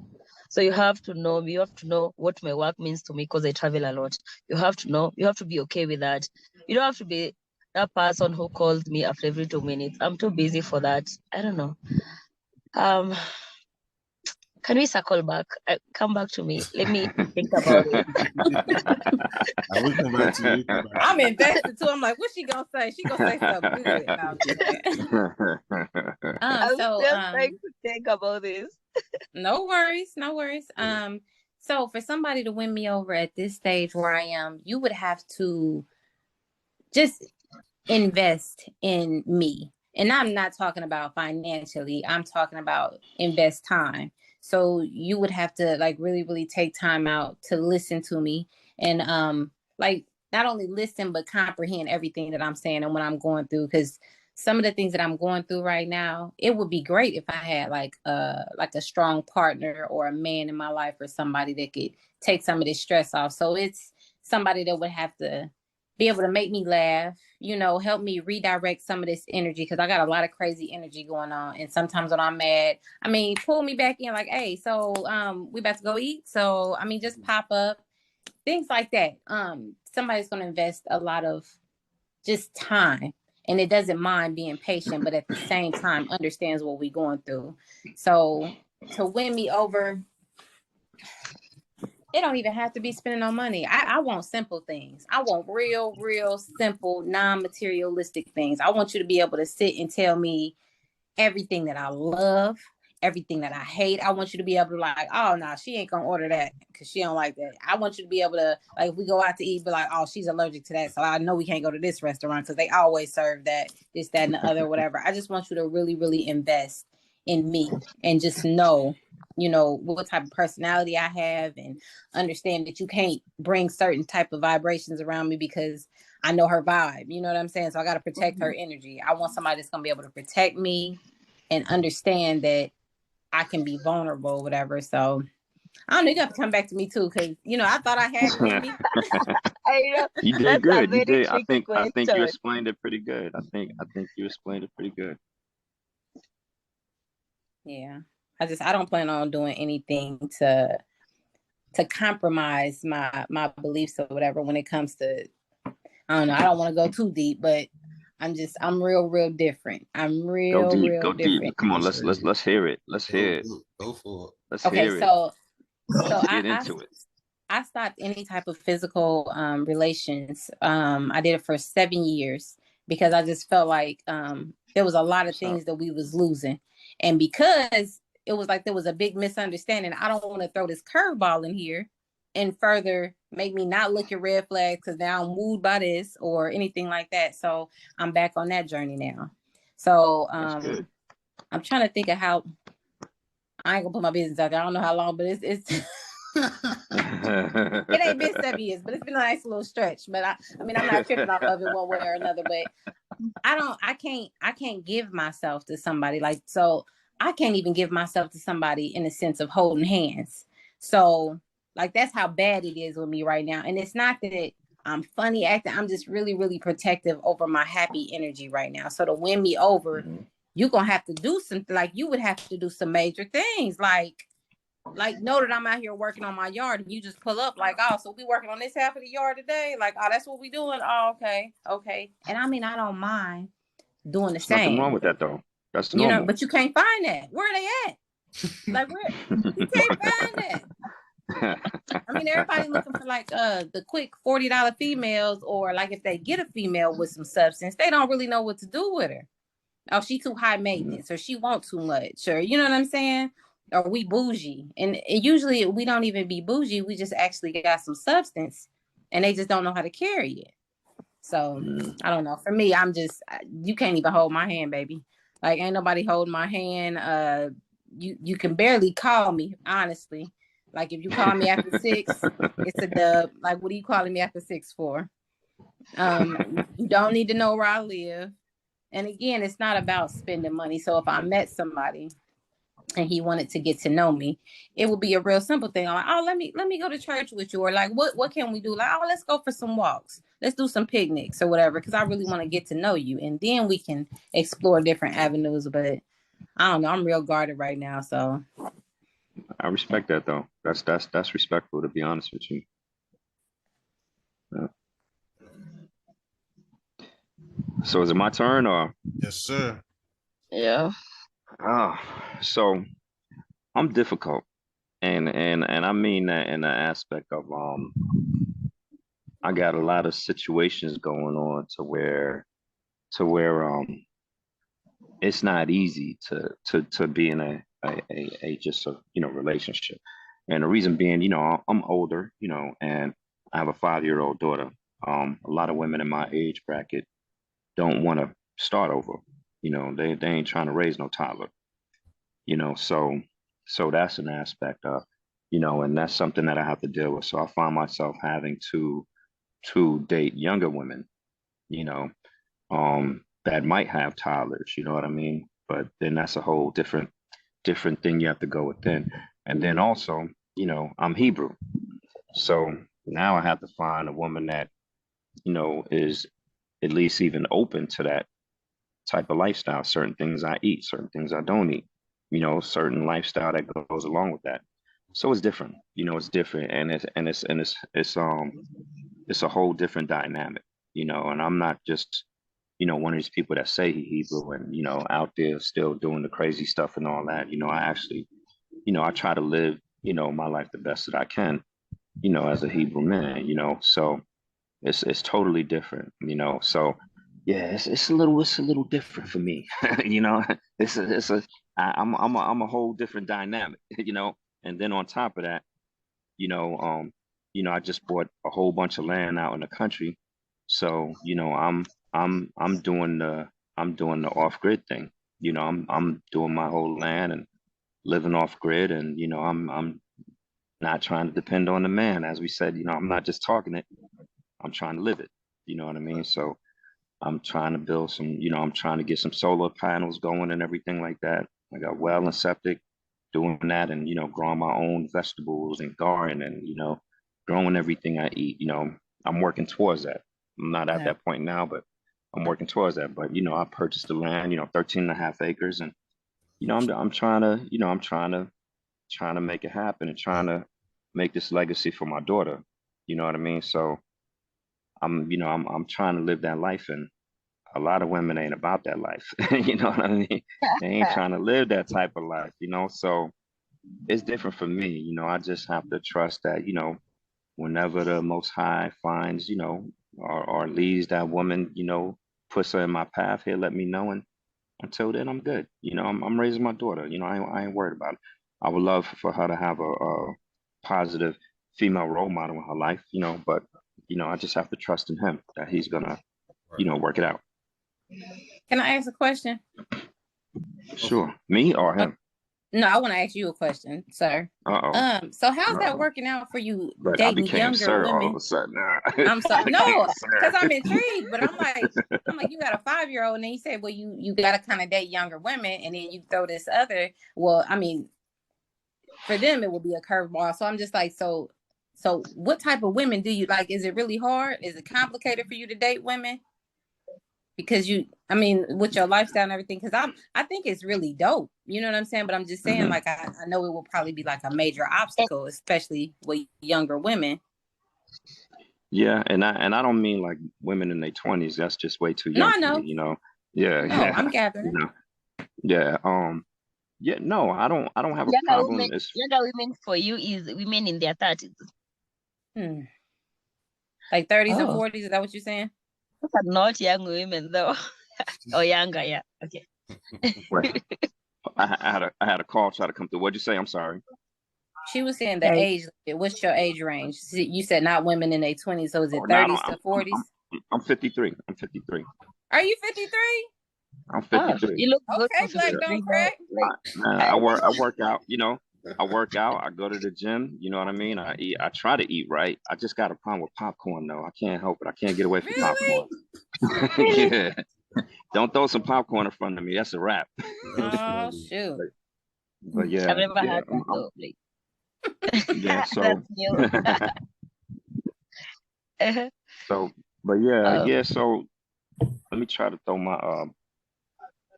So you have to know me. You have to know what my work means to me because I travel a lot. You have to be okay with that. You don't have to be that person who calls me after every 2 minutes. I'm too busy for that. I don't know. Can we circle back? Come back to me. Let me think about it. I will come back to you. I'm invested too. I'm like, what's she gonna say? She gonna say something good. I'm still trying to think about this. No worries. So for somebody to win me over at this stage where I am, you would have to just invest in me. And I'm not talking about financially. I'm talking about invest time. So you would have to like really, really take time out to listen to me and like not only listen, but comprehend everything that I'm saying and what I'm going through. Because some of the things that I'm going through right now, it would be great if I had like a strong partner or a man in my life or somebody that could take some of this stress off. So it's somebody that would have to be able to make me laugh, help me redirect some of this energy, because I got a lot of crazy energy going on. And sometimes when I'm mad, pull me back in, like, hey, so we about to go eat. So just pop up, things like that. Somebody's going to invest a lot of just time, and it doesn't mind being patient, but at the same time understands what we're going through. So to win me over, it don't even have to be spending no money. I want simple things. I want real simple, non-materialistic things. I want you to be able to sit and tell me everything that I love, everything that I hate. I want you to be able to, like, oh no, she ain't gonna order that because she don't like that. I want you to be able to, like, if we go out to eat, be like, oh, she's allergic to that, so I know we can't go to this restaurant because they always serve that, this, that, and the other, whatever. I just want you to really invest in me and just know, what type of personality I have, and understand that you can't bring certain type of vibrations around me because I know her vibe. You know what I'm saying? So I got to protect her energy. I want somebody that's going to be able to protect me and understand that I can be vulnerable, whatever. So I don't know, you have to come back to me too, because I thought I had it in me. You did good. You did. I think you explained it pretty good. I think you explained it pretty good. Yeah. I don't plan on doing anything to compromise my beliefs or whatever when it comes to, I don't know, I don't want to go too deep, but I'm real different. I'm real different. Deep. Come on, let's hear it. Let's hear it. Go for it. Let's hear it. So get into it. I stopped any type of physical relations. I did it for 7 years because I just felt like there was a lot of things that we was losing. And because it was like there was a big misunderstanding, I don't want to throw this curveball in here and further make me not look at red flags because now I'm wooed by this or anything like that. So I'm back on that journey now. So I'm trying to think of how, I ain't gonna put my business out there. I don't know how long, but it's it ain't been 7 years, but it's been a nice little stretch. But I'm not tripping off of it one way or another. But I can't give myself to somebody, like, so I can't even give myself to somebody in the sense of holding hands. So like, that's how bad it is with me right now. And it's not that I'm funny acting. I'm just really protective over my happy energy right now. So to win me over, you're gonna have to do something. Like, you would have to do some major things, like know that I'm out here working on my yard, and you just pull up like, oh, so we working on this half of the yard today? Like, oh, that's what we doing? Oh, okay. And I don't mind doing the same. Nothing wrong with that though. That's normal. But you can't find that. Where are they at? Like, you can't find that. Everybody looking for like the quick $40 females, or like if they get a female with some substance, they don't really know what to do with her. Oh, she too high maintenance, or she want too much, or you know what I'm saying? Or we bougie. And usually we don't even be bougie. We just actually got some substance, and they just don't know how to carry it. So I don't know. For me, you can't even hold my hand, baby. Like, ain't nobody holding my hand. You can barely call me, honestly. Like, if you call me after 6, it's a dub. Like, what are you calling me after 6 for? You don't need to know where I live. And again, it's not about spending money. So if I met somebody and he wanted to get to know me, it would be a real simple thing. I'm like, oh, let me go to church with you. Or like, what can we do? Like, oh, let's go for some walks. Let's do some picnics or whatever. Because I really want to get to know you. And then we can explore different avenues. But I don't know. I'm real guarded right now. So I respect that though. That's respectful, to be honest with you. Yeah. So is it my turn or? Yes, sir. Yeah. So I'm difficult, and I mean that in the aspect of I got a lot of situations going on to where it's not easy to be in a just a relationship. And the reason being, I'm older, and I have a 5-year-old daughter. A lot of women in my age bracket don't want to start over. They ain't trying to raise no toddler. So that's an aspect of, and that's something that I have to deal with. So I find myself having to date younger women, that might have toddlers, you know what I mean? But then that's a whole different thing you have to go within. And then also, I'm Hebrew. So now I have to find a woman that is at least even open to that type of lifestyle. Certain things I eat, certain things I don't eat, certain lifestyle that goes along with that. So it's different, it's different, and it's a whole different dynamic, and I'm not just, one of these people that say he Hebrew and, out there still doing the crazy stuff and all that. I actually, I try to live, my life the best that I can, as a Hebrew man, so it's totally different, so yeah, it's a little different for me. I'm a whole different dynamic, and then on top of that, I just bought a whole bunch of land out in the country. So, I'm doing the off grid thing. I'm doing my whole land and living off grid, and I'm not trying to depend on the man. As we said, I'm not just talking it, I'm trying to live it. You know what I mean? So I'm trying to build some, I'm trying to get some solar panels going and everything like that. I got well and septic, doing that, and growing my own vegetables and garden, and growing everything I eat. I'm working towards that. I'm not at that point now, but I'm working towards that. But I purchased the land, 13 and a half acres, and I'm trying to, trying to make it happen and trying to make this legacy for my daughter. You know what I mean? So I'm trying to live that life, and a lot of women ain't about that life. You know what I mean? They ain't trying to live that type of life, so it's different for me. I just have to trust that, whenever the Most High finds, or leads that woman, puts her in my path here, let me know. And until then, I'm good. I'm raising my daughter. I ain't worried about it. I would love for her to have a positive female role model in her life, but, I just have to trust in him that he's gonna, work it out. Can I ask a question? Sure. Me or him? No, I want to ask you a question, sir. So how's that working out for you, but dating I became younger sir women? all of a sudden. I'm sorry. No, because I'm intrigued, but I'm like, you got a 5-year-old, and then you said, well, you got to kind of date younger women, and then you throw this other. Well, I mean, for them, it will be a curveball. So I'm just like, so what type of women do you like? Is it really hard? Is it complicated for you to date women? Because with your lifestyle and everything, because I think it's really dope. You know what I'm saying? But I'm just saying, like, I know it will probably be like a major obstacle, especially with younger women. Yeah, and I don't mean like women in their 20s. That's just way too young. No, I know. For me, Yeah, no, yeah. I'm gathering. Yeah. Yeah. No, I don't have a problem. Younger women for you is women in their 30s. Like 30s and 40s. Is that what you're saying? Those are not young women though. Or younger, yeah. Okay. Right. I had a call try to come through. What'd you say? I'm sorry. She was saying the age. What's your age range? You said not women in their 20s. So is it 30s to 40s? I'm 53. I'm 53. Are you 53? I'm 53. You look good. Okay, Black don't crack. I work out. I work out. I go to the gym. You know what I mean? I eat. I try to eat right. I just got a problem with popcorn though. I can't help it. I can't get away from popcorn. Yeah. Don't throw some popcorn in front of me. That's a wrap. Oh shoot. But yeah. I've never had that though. Yeah. So. So, but yeah. So let me try to throw my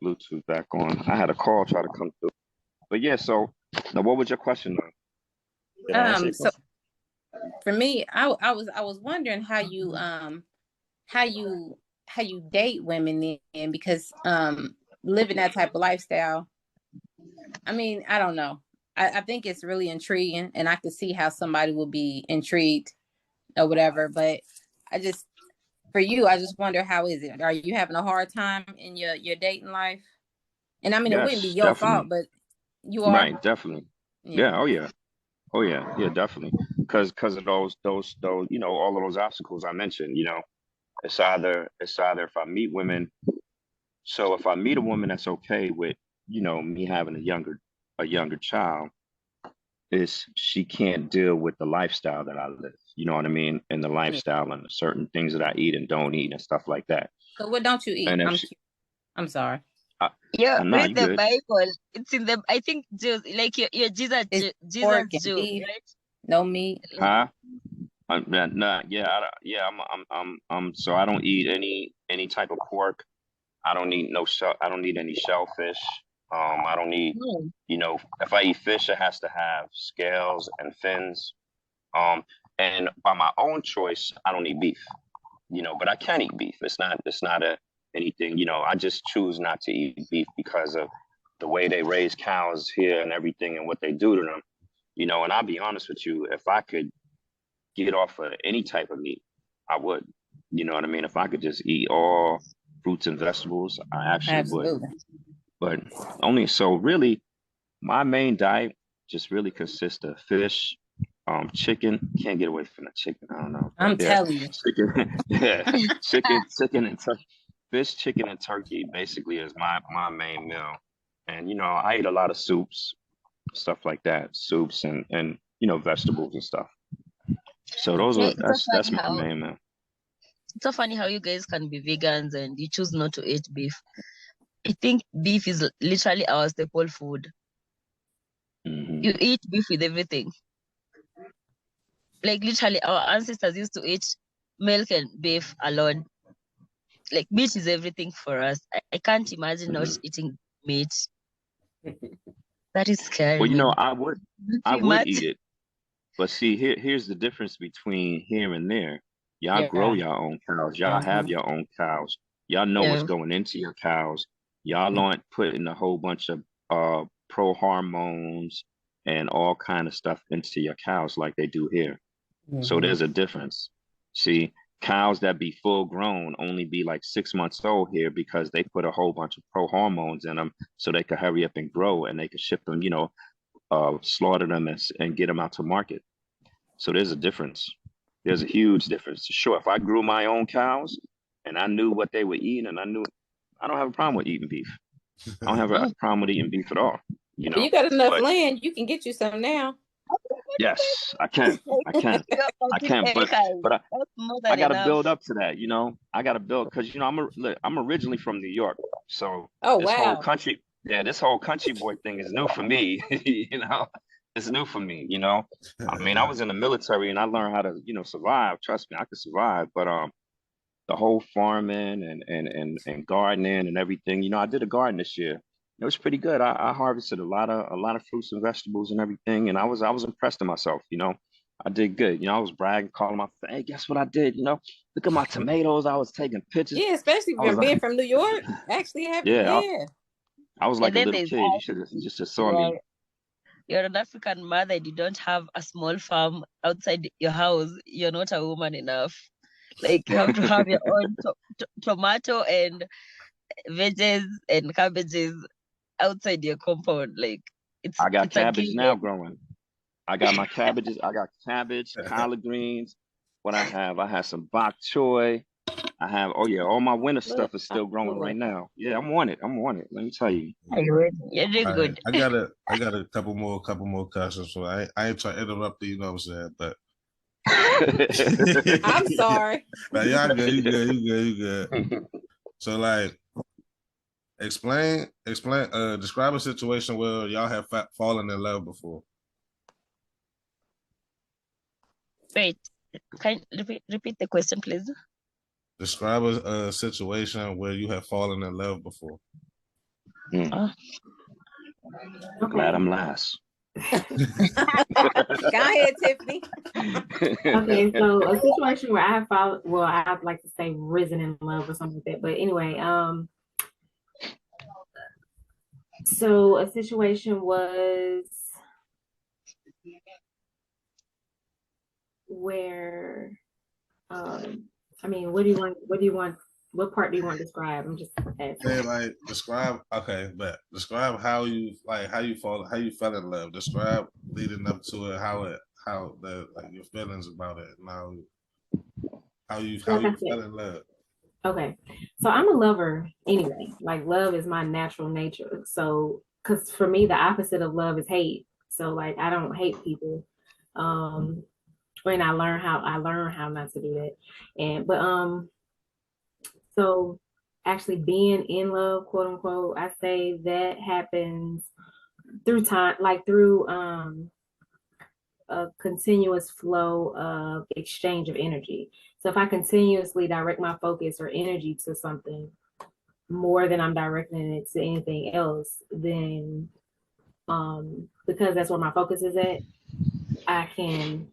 Bluetooth back on. I had a call try to come through. But yeah. So now, what was your question though? So for me, I was wondering how you date women then, because living that type of lifestyle. I mean, I don't know. I think it's really intriguing, and I can see how somebody will be intrigued or whatever. But for you, I just wonder, how is it? Are you having a hard time in your dating life? And I mean, it wouldn't be your fault, but you are. Right, definitely. Yeah. Oh yeah, definitely. Because of those all of those obstacles I mentioned. It's either if I meet women. So if I meet a woman that's okay with me having a younger child, is she can't deal with the lifestyle that I live. You know what I mean? And the lifestyle and the certain things that I eat and don't eat and stuff like that. So what don't you eat? I'm sorry. Read the Bible. It's in the. I think Jews, like your Jesus Jew, right? No meat. Huh? Yeah, so I don't eat any type of pork. I don't need I don't need any shellfish. I don't need, if I eat fish, it has to have scales and fins. And by my own choice, I don't eat beef. But I can eat beef. It's not anything. I just choose not to eat beef because of the way they raise cows here and everything and what they do to them. And I'll be honest with you, if I could get off of any type of meat, I would. You know what I mean? If I could just eat all fruits and vegetables, I actually would. But only so really, my main diet just really consists of fish, chicken. Can't get away from the chicken. I don't know. I'm telling you. Chicken, yeah, chicken and turkey. Fish, chicken, and turkey basically is my main meal. And I eat a lot of soups, stuff like that, soups and vegetables and stuff. So that's my main meal. It's so funny how you guys can be vegans and you choose not to eat beef. I think beef is literally our staple food. Mm-hmm. You eat beef with everything. Like literally our ancestors used to eat milk and beef alone. Like meat is everything for us. I can't imagine not eating meat. That is scary. Well, I would eat it. But see, here's the difference between here and there. Y'all grow your own cows. Y'all have your own cows. Y'all know what's going into your cows. Y'all aren't putting a whole bunch of pro hormones and all kind of stuff into your cows like they do here. So there's a difference. See, cows that be full grown only be like 6 months old here because they put a whole bunch of pro hormones in them so they could hurry up and grow and they could ship them, slaughter them and get them out to market. So there's a difference. There's a huge difference. Sure, if I grew my own cows and I knew what they were eating and I don't have a problem with eating beef. I don't have a problem with eating beef at all. You got enough land, you can get you some now. Yes, I can. But I got to build up to that. I got to build because I'm originally from New York, so whole country. Yeah, this whole country boy thing is new for me. It's new for me. I mean, I was in the military and I learned how to survive. Trust me, I could survive. But the whole farming and gardening and everything. I did a garden this year. It was pretty good. I harvested a lot of fruits and vegetables and everything, and I was impressed with myself. I did good. I was bragging, calling my friend, hey, guess what I did? Look at my tomatoes. I was taking pictures. Yeah, especially being from New York. Actually, I was like a little kid. You should have just saw me. You're an African mother and you don't have a small farm outside your house. You're not a woman enough. Like you have to have your own tomato and veggies and cabbages outside your compound. Like I got cabbage now growing. I got my cabbages. I got cabbage, collard greens. What I have some bok choy. I have all my winter stuff is still growing right now. Yeah, I'm on it. Let me tell you. You're doing good. I got a couple more questions. So I ain't trying to interrupt you, what I'm saying, but I'm sorry. Now y'all good, you good. So like describe a situation where y'all have fallen in love before. Wait, can you repeat the question, please? Describe a situation where you have fallen in love before. Glad I'm last. Go ahead, Tiffany. Okay, so a situation where I have I'd like to say risen in love or something like that. But anyway, so a situation was where what part do you want to describe? I'm just asking. Yeah, describe how you fell in love. Describe leading up to it, how your feelings about it, and how you fell in love. Okay, so I'm a lover anyway. Like love is my natural nature. So, because for me, the opposite of love is hate. So I don't hate people. When I learn how not to do that. So actually being in love, quote unquote, I say that happens through time, like through a continuous flow of exchange of energy. So if I continuously direct my focus or energy to something more than I'm directing it to anything else, then because that's where my focus is at, I can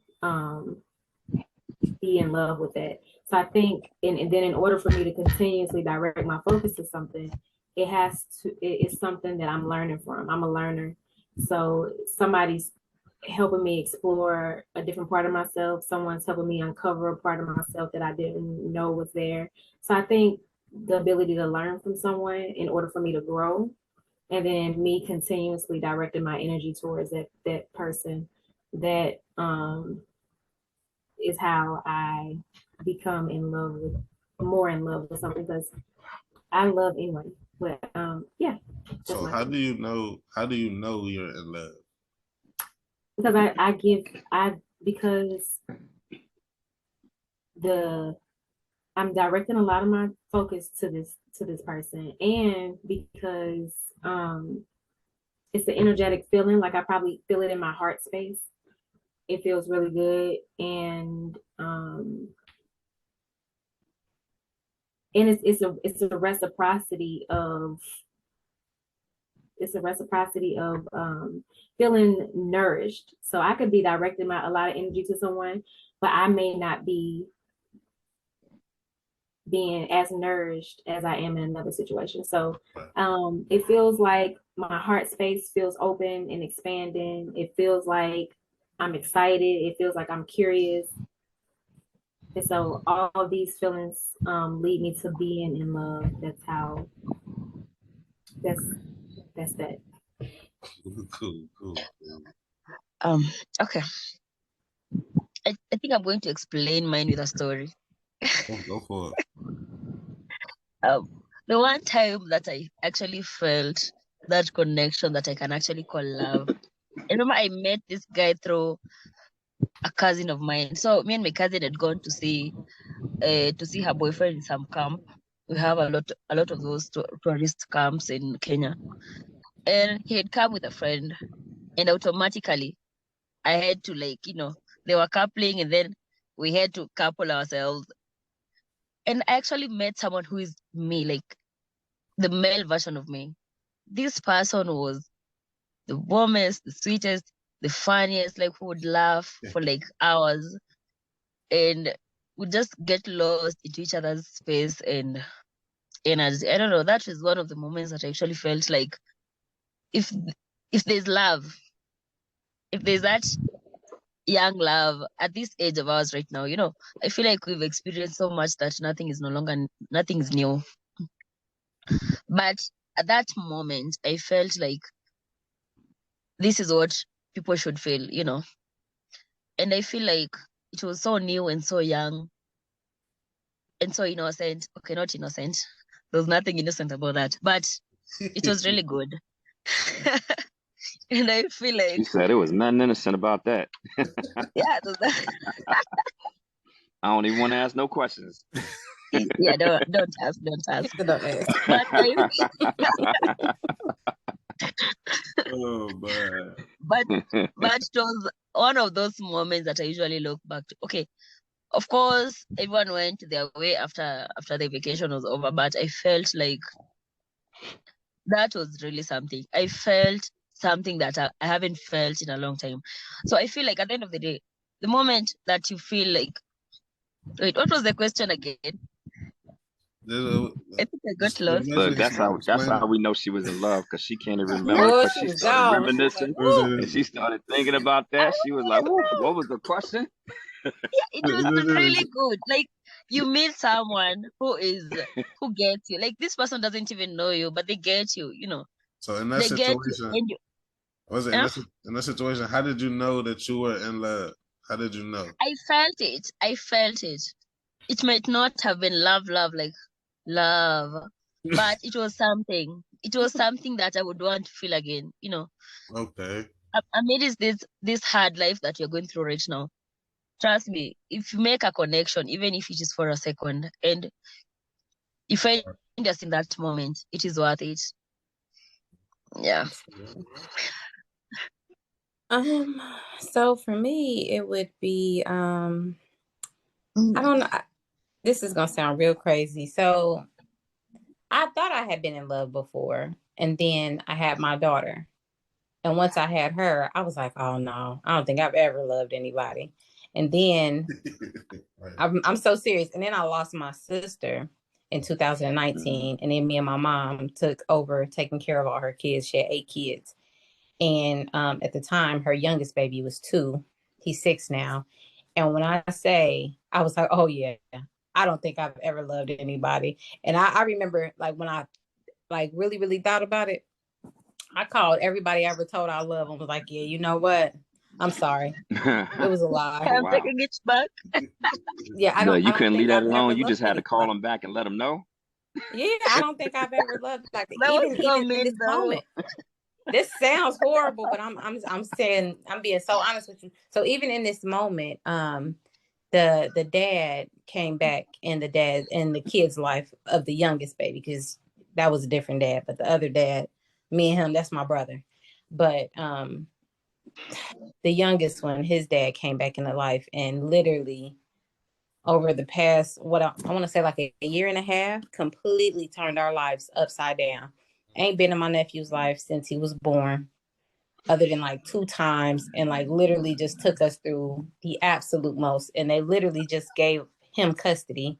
be in love with that. So I think, and then in order for me to continuously direct my focus to something, it's something that I'm learning from. I'm a learner. So somebody's helping me explore a different part of myself. Someone's helping me uncover a part of myself that I didn't know was there. So I think the ability to learn from someone in order for me to grow, and then me continuously directing my energy towards that person, that is how I become more in love with something, because I love anyway. But yeah. So how do you know you're in love? Because because I'm directing a lot of my focus to this person, and because it's the energetic feeling, like I probably feel it in my heart space. It feels really good, and it's a reciprocity of feeling nourished. So I could be directing a lot of energy to someone, but I may not be being as nourished as I am in another situation. So it feels like my heart space feels open and expanding. It feels like I'm excited. It feels like I'm curious. And so all of these feelings lead me to being in love. That's that. Cool. Okay. I think I'm going to explain mine with a story. Go for it. The one time that I actually felt that connection that I can actually call love. I remember I met this guy through a cousin of mine. So me and my cousin had gone to see her boyfriend in some camp. We have a lot of those tourist camps in Kenya. And he had come with a friend, and automatically I had to, like, they were coupling, and then we had to couple ourselves. And I actually met someone who is me, like the male version of me. This person was the warmest, the sweetest, the funniest, like, who would laugh for like hours, and would just get lost into each other's space and energy. I don't know. That was one of the moments that I actually felt like if there's love, if there's that young love at this age of ours right now, I feel like we've experienced so much that nothing is new. But at that moment, I felt like this is what people should feel, And I feel like it was so new and so young and so innocent. Okay, not innocent. There's nothing innocent about that, but it was really good. And I feel like you said it was nothing innocent about that. Yeah, I don't even want to ask no questions. Yeah, don't ask. But Oh man. but it was one of those moments that I usually look back to. Okay, of course, everyone went their way after the vacation was over, but I felt like that was really something. I felt something that I haven't felt in a long time. So I feel like at the end of the day, the moment that you feel like, wait, what was the question again? I think I got lost. Look, that's how we know she was in love, because she can't even remember, because she started reminiscing and she started thinking about that. She was like, what was the question? Yeah, it was really good. Like, you meet someone who gets you. Like, this person doesn't even know you, but they get you, So in that situation, in that situation, how did you know that you were in love? How did you know? I felt it. It might not have been love, like love, but it was something. It was something that I would want to feel again, Okay. Amidst this hard life that you're going through right now, trust me, if you make a connection, even if it is for a second, and you find us in that moment, it is worth it. Yeah. So for me, it would be I don't know. This is gonna sound real crazy. So I thought I had been in love before, and then I had my daughter. And once I had her, I was like, oh no, I don't think I've ever loved anybody. And then Right. I'm so serious. And then I lost my sister in 2019. And then me and my mom took over taking care of all her kids. She had 8 kids. And at the time, her youngest baby was 2. He's 6 now. And when I say, I was like, oh yeah, I don't think I've ever loved anybody. And I remember like when I like really, really thought about it, I called everybody I ever told I love and was like, yeah, you know what? I'm sorry. It was a lie. I'm Wow. taking it back. Yeah, I No, don't you couldn't leave think that I've ever alone. You just loved had to call anybody. them back and let them know. Yeah, I don't think I've ever loved like That was even so in mean, this though. moment. This sounds horrible, but I'm saying I'm being so honest with you. So even in this moment, the dad came back in the kid's life of the youngest baby, because that was a different dad, but the other dad, me and him, that's my brother. But the youngest one, his dad came back into life, and literally over the past, what I want to say like a year and a half, completely turned our lives upside down. Ain't been in my nephew's life since he was born, other than like 2 times, and like literally just took us through the absolute most. And they literally just gave him custody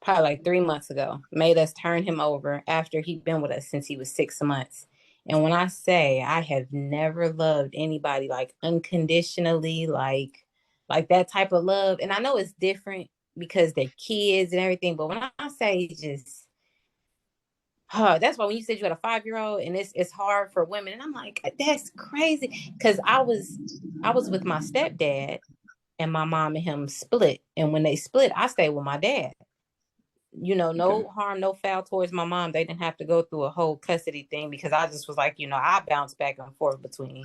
probably like 3 months ago, made us turn him over after he'd been with us since he was 6 months. And when I say I have never loved anybody like unconditionally, like that type of love, and I know it's different because they're kids and everything, but when I say it's just, that's why when you said you had a 5-year-old and it's hard for women, and I'm like, that's crazy, because I was with my stepdad, and my mom and him split, and when they split, I stayed with my dad. No harm, no foul towards my mom. They didn't have to go through a whole custody thing, because I just was like, I bounce back and forth between.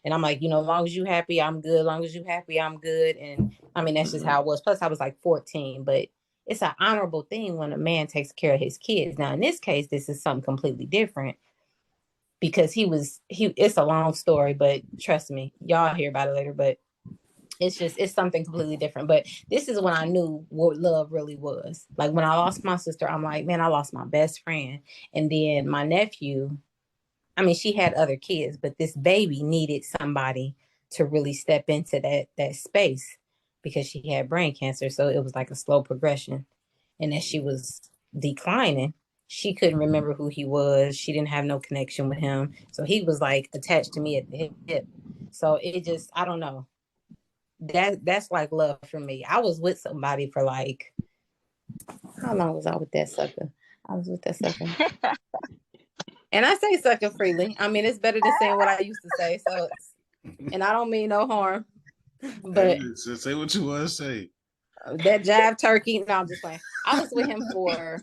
And I'm like, as long as you happy, I'm good. As long as you happy, I'm good. And I mean, that's just how it was. Plus, I was like 14, but it's an honorable thing when a man takes care of his kids. Now, in this case, this is something completely different, because it's a long story, but trust me, y'all hear about it later. But it's something completely different. But this is when I knew what love really was. Like when I lost my sister, I'm like, man, I lost my best friend. And then my nephew, I mean, she had other kids, but this baby needed somebody to really step into that space, because she had brain cancer. So it was like a slow progression. And as she was declining, she couldn't remember who he was. She didn't have no connection with him. So he was like attached to me at the hip. So it just, I don't know. That's like love for me. I was with somebody for like, how long was I with that sucker? I was with that sucker. And I say sucker freely. I mean, it's better than saying what I used to say. So, and I don't mean no harm, but Say what you want to say. that jive turkey. No, I'm just playing. I was with him for.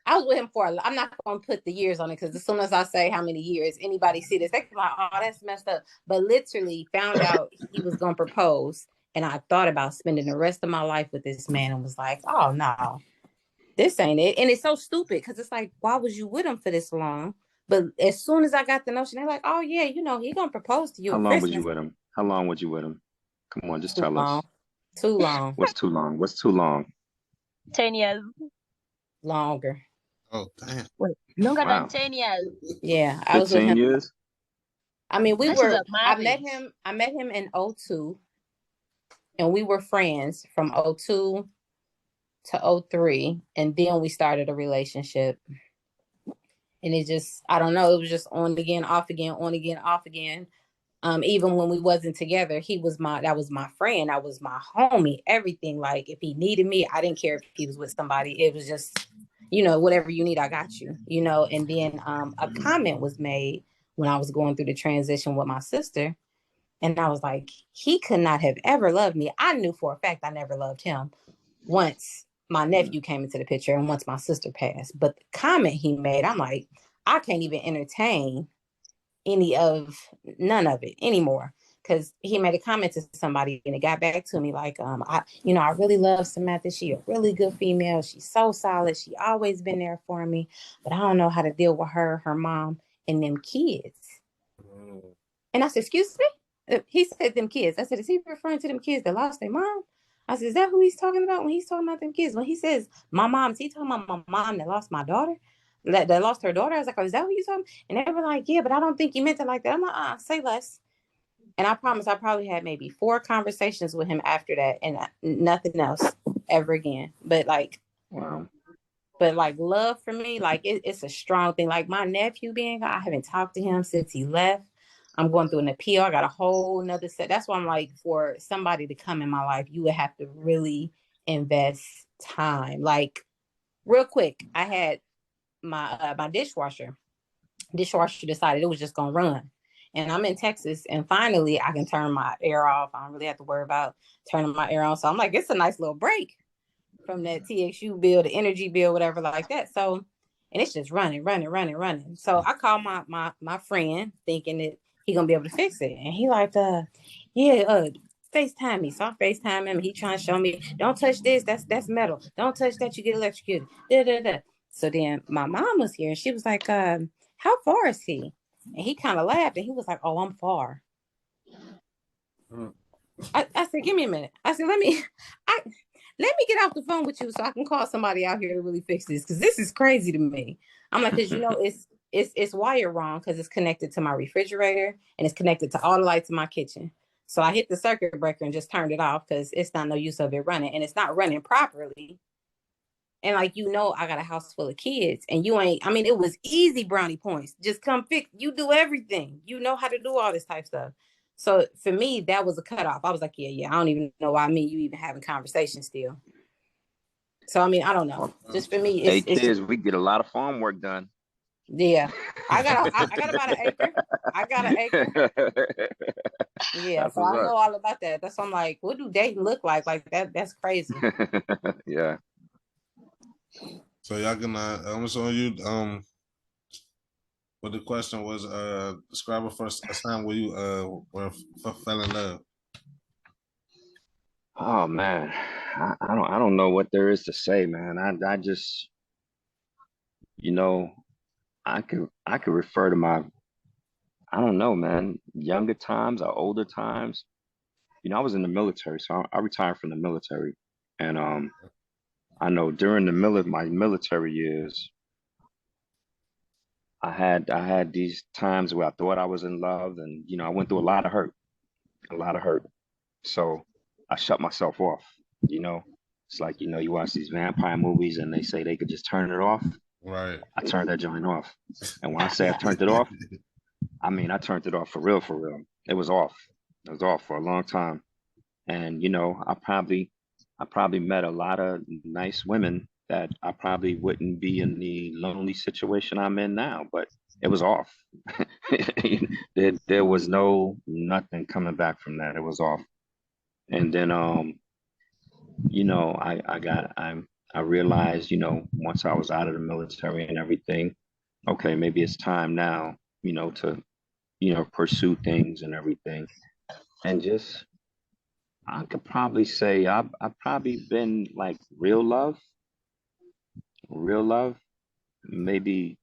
I'm not going to put the years on it, because as soon as I say how many years, anybody see this, they can be like, oh, that's messed up. But literally found out he was going to propose. And I thought about spending the rest of my life with this man, and was like, oh, no, this ain't it. And it's so stupid, because it's like, why was you with him for this long? But as soon as I got the notion, they're like, oh, yeah, he going to propose to you How at long was you Christmas. with him? How long was you with him? Come on, just Too tell long. us. Too long. What's too long? What's too long? 10 years. Longer. Oh, damn. Wait, longer Wow. than 10 years. Yeah, I was with 15 him. years? I mean, This is a I marriage. met him in 02, and we were friends from 02 to 03, and then we started a relationship. And it just, I don't know, it was just on again, off again, on again, off again. Even when we wasn't together, that was my friend, that was my homie, everything. Like if he needed me, I didn't care if he was with somebody. It was just, whatever you need, I got you, And then a comment was made when I was going through the transition with my sister. And I was like, he could not have ever loved me. I knew for a fact I never loved him once my nephew came into the picture and once my sister passed. But the comment he made, I'm like, I can't even entertain none of it anymore. Because he made a comment to somebody, and it got back to me like, I really love Samantha. She a really good female. She's so solid. She always been there for me. But I don't know how to deal with her mom, and them kids. And I said, excuse me? He said them kids. I said, is he referring to them kids that lost their mom? I said, is that who he's talking about when he's talking about them kids? When he says my mom, is he talking about my mom that lost my daughter? That lost her daughter? I was like, oh, is that who you talking? And they were like, yeah, but I don't think he meant it like that. I'm like, say less. And I promise I probably had maybe 4 conversations with him after that and nothing else ever again. But like, Wow. but like love for me, like it's a strong thing. Like my nephew being, I haven't talked to him since he left. I'm going through an appeal. I got a whole nother set. That's why I'm like, for somebody to come in my life, you would have to really invest time. Like real quick, I had my dishwasher decided it was just gonna run. And I'm in Texas, and finally I can turn my air off. I don't really have to worry about turning my air on. So I'm like, it's a nice little break from that TXU bill, the energy bill, whatever like that. So, and it's just running. So I call my friend thinking that he gonna be able to fix it. And he like, yeah, FaceTime me. So I FaceTime him. He trying to show me, don't touch this. That's metal. Don't touch that. You get electrocuted. Da, da, da. So then my mom was here and she was like, how far is he? And he kind of laughed and he was like, oh, I'm far. I said, give me a minute. I said, let me get off the phone with you so I can call somebody out here to really fix this, because this is crazy to me. I'm like, because it's wired wrong, because it's connected to my refrigerator and it's connected to all the lights in my kitchen. So I hit the circuit breaker and just turned it off because it's not no use of it running, and it's not running properly. And like, I got a house full of kids and it was easy brownie points. Just come fix, you do everything. You know how to do all this type stuff. So for me, that was a cutoff. I was like, yeah, I don't even know why you even having conversations still. So, I don't know. Just for me, it's we get a lot of farm work done. Yeah. I got about an acre. I got an acre. Yeah. That's so I know all about that. That's why I'm like, what do dating look like? Like that's crazy. Yeah. So y'all can I'm showing you what the question was, describe a first time where you fell in love. Oh man, I don't know what there is to say, man. I just, I could refer to my, I don't know, man, younger times or older times. I was in the military, so I retired from the military, and I know during my military years, I had these times where I thought I was in love, and I went through a lot of hurt. So I shut myself off. It's like, you watch these vampire movies and they say they could just turn it off. Right. I turned that joint off. And when I say I turned it off, I mean I turned it off for real, for real. It was off. It was off for a long time. And I probably met a lot of nice women that I probably wouldn't be in the lonely situation I'm in now, but it was off. There was nothing coming back from that. It was off. And then I realized, once I was out of the military and everything, okay, maybe it's time now, to, pursue things and everything. And just, I could probably say I've probably been like real love, maybe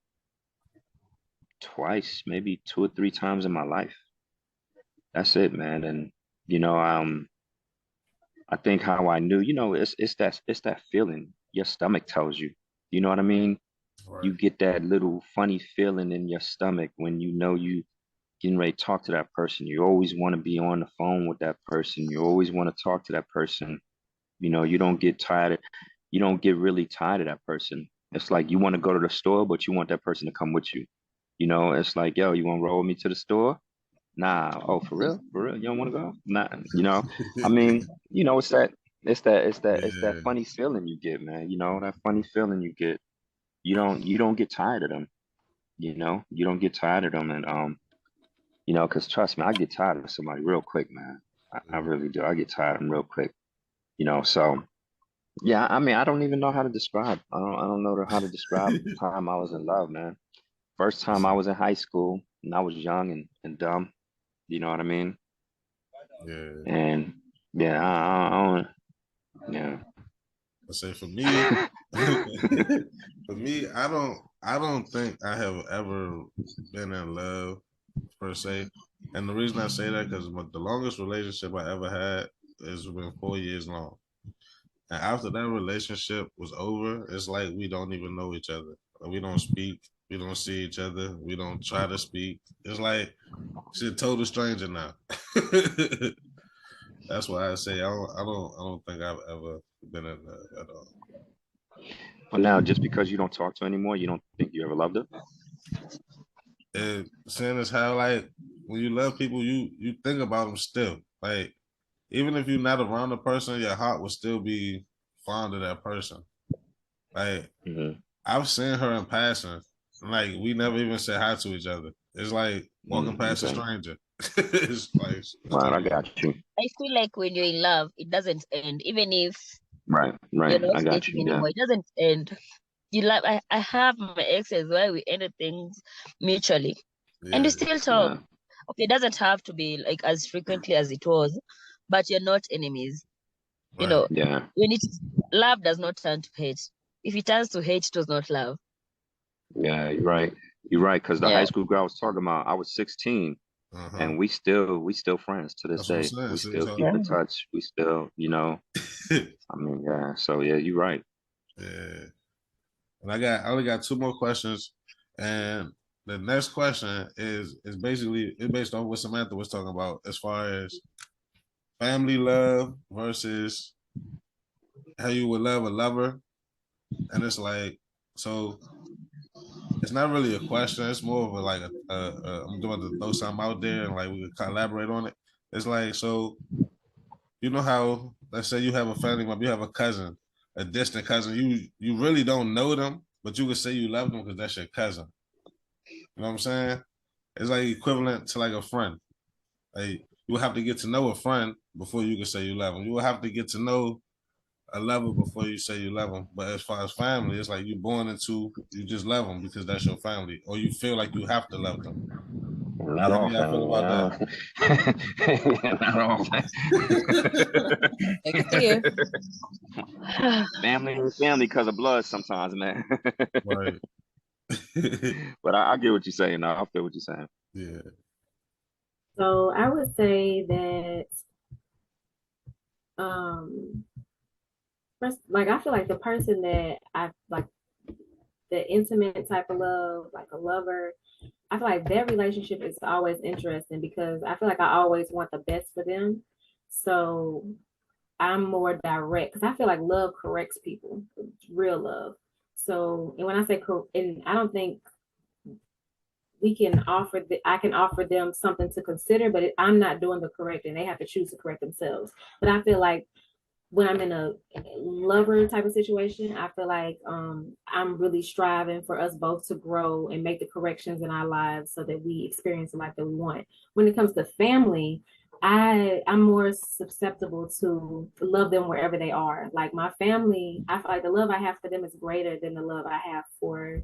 twice, maybe 2 or 3 times in my life. That's it, man. And, I think how I knew, it's that feeling your stomach tells you. You know what I mean? Right. You get that little funny feeling in your stomach when you getting ready to talk to that person. You always want to be on the phone with that person. You always want to talk to that person. You don't get tired. You don't get really tired of that person. It's like you want to go to the store, but you want that person to come with you. It's like, yo, you want to roll with me to the store? Nah. Oh, for real? For real? You don't want to go? Nah. I mean, it's that funny feeling you get, man. That funny feeling you get. You don't get tired of them. You don't get tired of them, and because trust me, I get tired of somebody real quick, man. I really do. I get tired of them real quick. So yeah. I mean, I don't even know how to describe. I don't know how to describe the time I was in love, man. First time I was in high school, and I was young and dumb. You know what I mean? Yeah. And yeah, I don't, yeah. I say for me, I don't think I have ever been in love per se. And the reason I say that because the longest relationship I ever had has been 4 years long. And after that relationship was over, it's like we don't even know each other. We don't speak. We don't see each other. We don't try to speak. It's like she's a total stranger now. That's why I say I don't think I've ever been in that at all. But now, just because you don't talk to her anymore, you don't think you ever loved her? And seeing as how like when you love people, you think about them still. Like even if you're not around the person, your heart will still be fond of that person. Like I've seen her in passing. Like we never even said hi to each other. It's like walking past a stranger. It's like right, I got you. I feel like when you're in love, it doesn't end. Even if right, you're not I got dating you. anymore, it doesn't end. You like I have my exes where we ended things mutually. And we still talk. Okay, it doesn't have to be like as frequently as it was, but you're not enemies. You know, when it's love does not turn to hate. If it turns to hate, it was not love. Yeah, you're right. You're right. Because the high school girl I was talking about, I was 16, and we still friends to this day. We still keep in touch. We still, you know. I mean, yeah. So yeah, you're right. Yeah. And I only got 2 more questions, and the next question is basically based on what Samantha was talking about as far as family love versus how you would love a lover. And it's like, so it's not really a question. It's more of a like I'm going to throw something out there and like we could collaborate on it. It's like, so you know how let's say you have a family member, you have a cousin, a distant cousin. You really don't know them, but you could say you love them because that's your cousin. You know what I'm saying? It's like equivalent to like a friend. Like you would have to get to know a friend before you can say you love them. You would have to get to know a lover before you say you love them. But as far as family, it's like you're born into, you just love them because that's your family, or you feel like you have to love them. Not all family. Feel about that? Yeah, not all family. family because of blood sometimes, man. Right. But I get what you're saying. I feel what you're saying. Yeah. So I would say that first, like I feel like the person that I like, the intimate type of love, like a lover, I feel like their relationship is always interesting because I feel like I always want the best for them. So I'm more direct because I feel like love corrects people, real love. So, and when I say, and I don't think we can offer I can offer them something to consider, but I'm not doing the correcting. They have to choose to correct themselves. But I feel like when I'm in a lover type of situation, I feel like I'm really striving for us both to grow and make the corrections in our lives so that we experience the life that we want. When it comes to family, I'm more susceptible to love them wherever they are. Like my family, I feel like the love I have for them is greater than the love I have for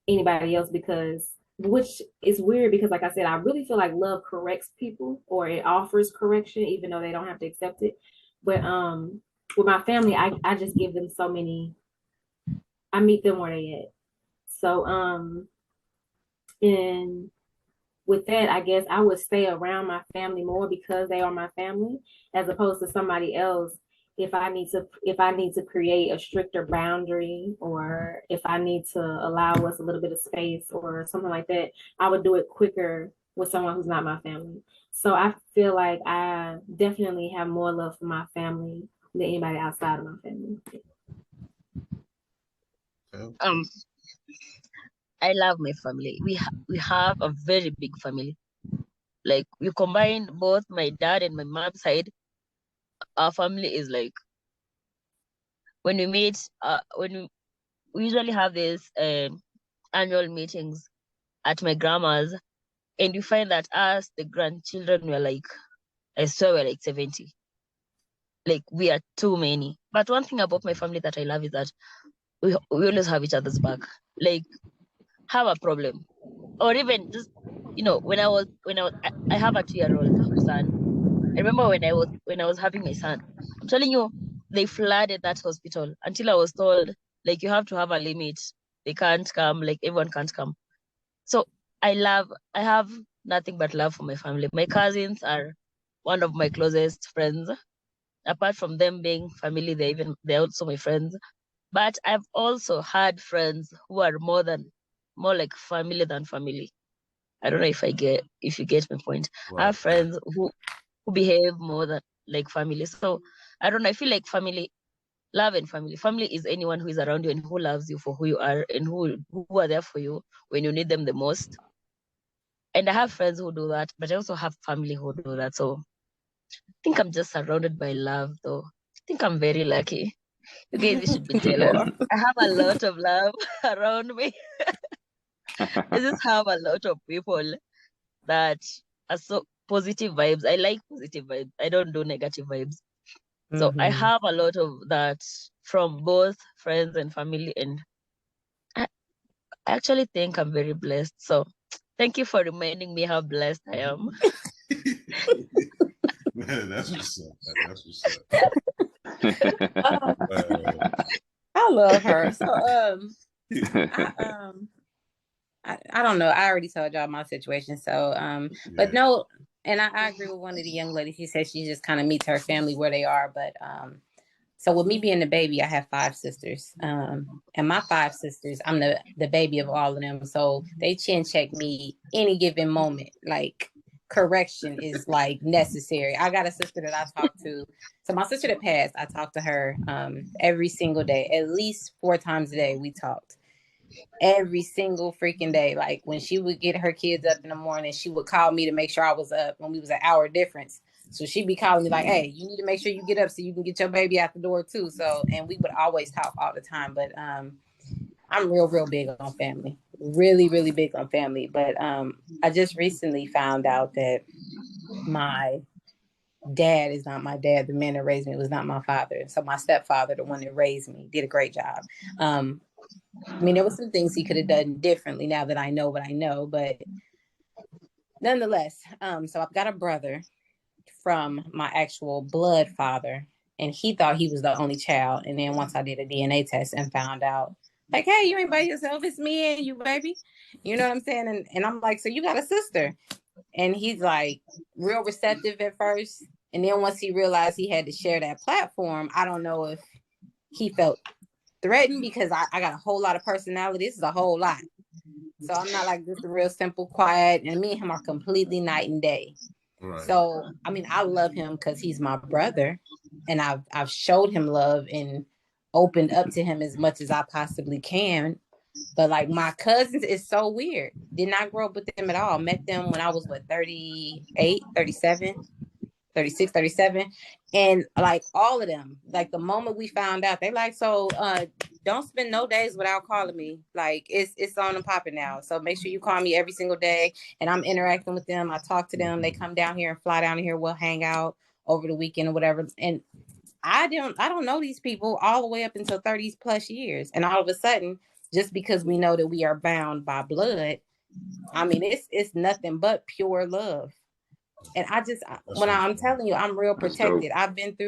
anybody else, because which is weird because like I said, I really feel like love corrects people, or it offers correction even though they don't have to accept it. But with my family, I just give them so many, I meet them where they at. So and with that, I guess I would stay around my family more because they are my family, as opposed to somebody else. If I need to create a stricter boundary, or if I need to allow us a little bit of space or something like that, I would do it quicker with someone who's not my family. So I feel like I definitely have more love for my family than anybody outside of my family. I love my family. We have a very big family. Like we combine both my dad and my mom's side. Our family is like, when we meet, we usually have these annual meetings at my grandma's, and you find that us, the grandchildren, were like, I swear we're like 70. Like we are too many. But one thing about my family that I love is that we always have each other's back. Like have a problem, or even just, you know, when I have a 2-year-old son. I remember when I was having my son. I'm telling you, they flooded that hospital until I was told, like, you have to have a limit. They can't come, like everyone can't come. So I have nothing but love for my family. My cousins are one of my closest friends. Apart from them being family, they're also my friends. But I've also had friends who are more like family than family. I don't know if you get my point. Right. I have friends who behave more than like family. So I don't know. I feel like love and family. Family is anyone who is around you and who loves you for who you are and who are there for you when you need them the most. And I have friends who do that, but I also have family who do that. So I think I'm just surrounded by love, though. I think I'm very lucky. You guys should be jealous. I have a lot of love around me. I just have a lot of people that are so positive vibes. I like positive vibes. I don't do negative vibes. So I have a lot of that from both friends and family, and I actually think I'm very blessed. So thank you for reminding me how blessed I am. Man, that's what's up. That's what's up. I love her. So I don't know. I already told y'all my situation. So but no, and I agree with one of the young ladies. She said she just kind of meets her family where they are. But so with me being the baby, I have 5 sisters. And my 5 sisters, I'm the baby of all of them. So they chin check me any given moment. Like correction is like necessary. I got a sister that I talk to. So my sister that passed, I talk to her every single day. At least 4 times a day we talked. Every single freaking day. Like when she would get her kids up in the morning, she would call me to make sure I was up when we was an hour difference. So she'd be calling me like, hey, you need to make sure you get up so you can get your baby out the door too. So, and we would always talk all the time. But I'm real big on family. Really, really big on family. But I just recently found out that my dad is not my dad. The man that raised me was not my father. So my stepfather, the one that raised me, did a great job. I mean, there were some things he could have done differently now that I know what I know, but nonetheless, so I've got a brother from my actual blood father, and he thought he was the only child. And then once I did a DNA test and found out, like, hey, you ain't by yourself, it's me and you, baby. You know what I'm saying? And I'm like, so you got a sister? And he's like real receptive at first. And then once he realized he had to share that platform, I don't know if he felt threatened because I got a whole lot of personality. This is a whole lot. So I'm not like just a real simple, quiet, and me and him are completely night and day. Right. So, I mean, I love him because he's my brother, and I've showed him love and opened up to him as much as I possibly can. But like my cousins is so weird. Did not grow up with them at all. Met them when I was 38, 37. 36, 37. And like all of them, like the moment we found out, they like, so don't spend no days without calling me. Like it's on and popping now. So make sure you call me every single day. And I'm interacting with them. I talk to them. They come down here and fly down here. We'll hang out over the weekend or whatever. And I don't know these people all the way up until 30 plus years. And all of a sudden, just because we know that we are bound by blood, I mean, it's nothing but pure love. And I'm telling you, I'm real protected. I think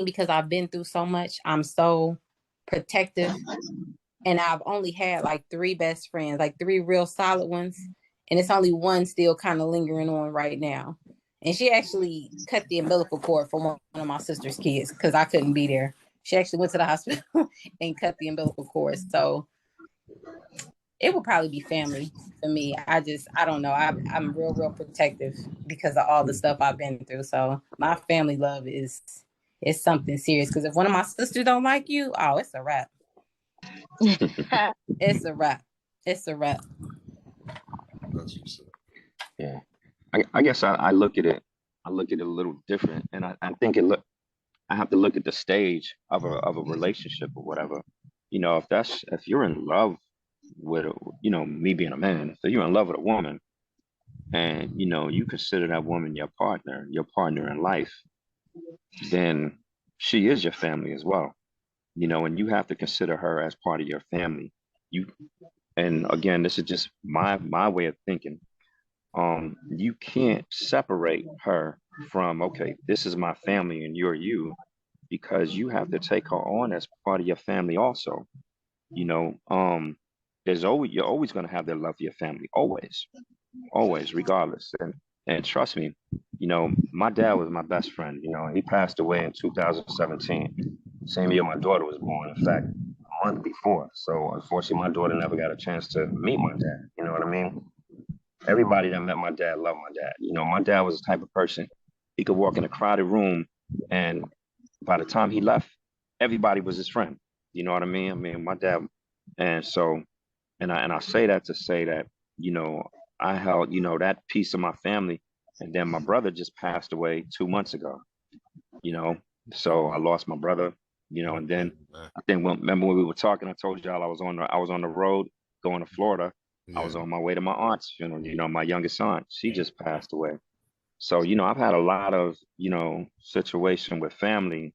because I've been through so much, I'm so protective. And I've only had like 3 best friends, like 3 real solid ones. And it's only one still kind of lingering on right now. And she actually cut the umbilical cord for one of my sister's kids because I couldn't be there. She actually went to the hospital and cut the umbilical cord. So it would probably be family for me. I don't know. I'm real protective because of all the stuff I've been through. So my family love is something serious. Because if one of my sisters don't like you, oh, it's a wrap. It's a wrap. It's a wrap. Yeah, I guess I look at it. I look at it a little different, and I think I have to look at the stage of a relationship or whatever. You know, if you're in love with me being a man, if you're in love with a woman, and you consider that woman your partner in life, then she is your family as well. And you have to consider her as part of your family. And again, this is just my way of thinking. You can't separate her from, okay, this is my family and you're you, because you have to take her on as part of your family also. You're always going to have their love for your family, always. always, regardless. And trust me, my dad was my best friend. He passed away in 2017, same year my daughter was born. In fact, a month before. So unfortunately, my daughter never got a chance to meet my dad. You know what I mean? Everybody that met my dad loved my dad. My dad was the type of person, he could walk in a crowded room, and by the time he left, everybody was his friend. You know what I mean? I mean, my dad, and so, and I say that to say that, I held, that piece of my family, and then my brother just passed away 2 months ago. So I lost my brother. And then I think remember when we were talking, I told y'all I was on the road going to Florida. I was on my way to my aunt's funeral. My youngest aunt, she just passed away. So, I've had a lot of, situation with family,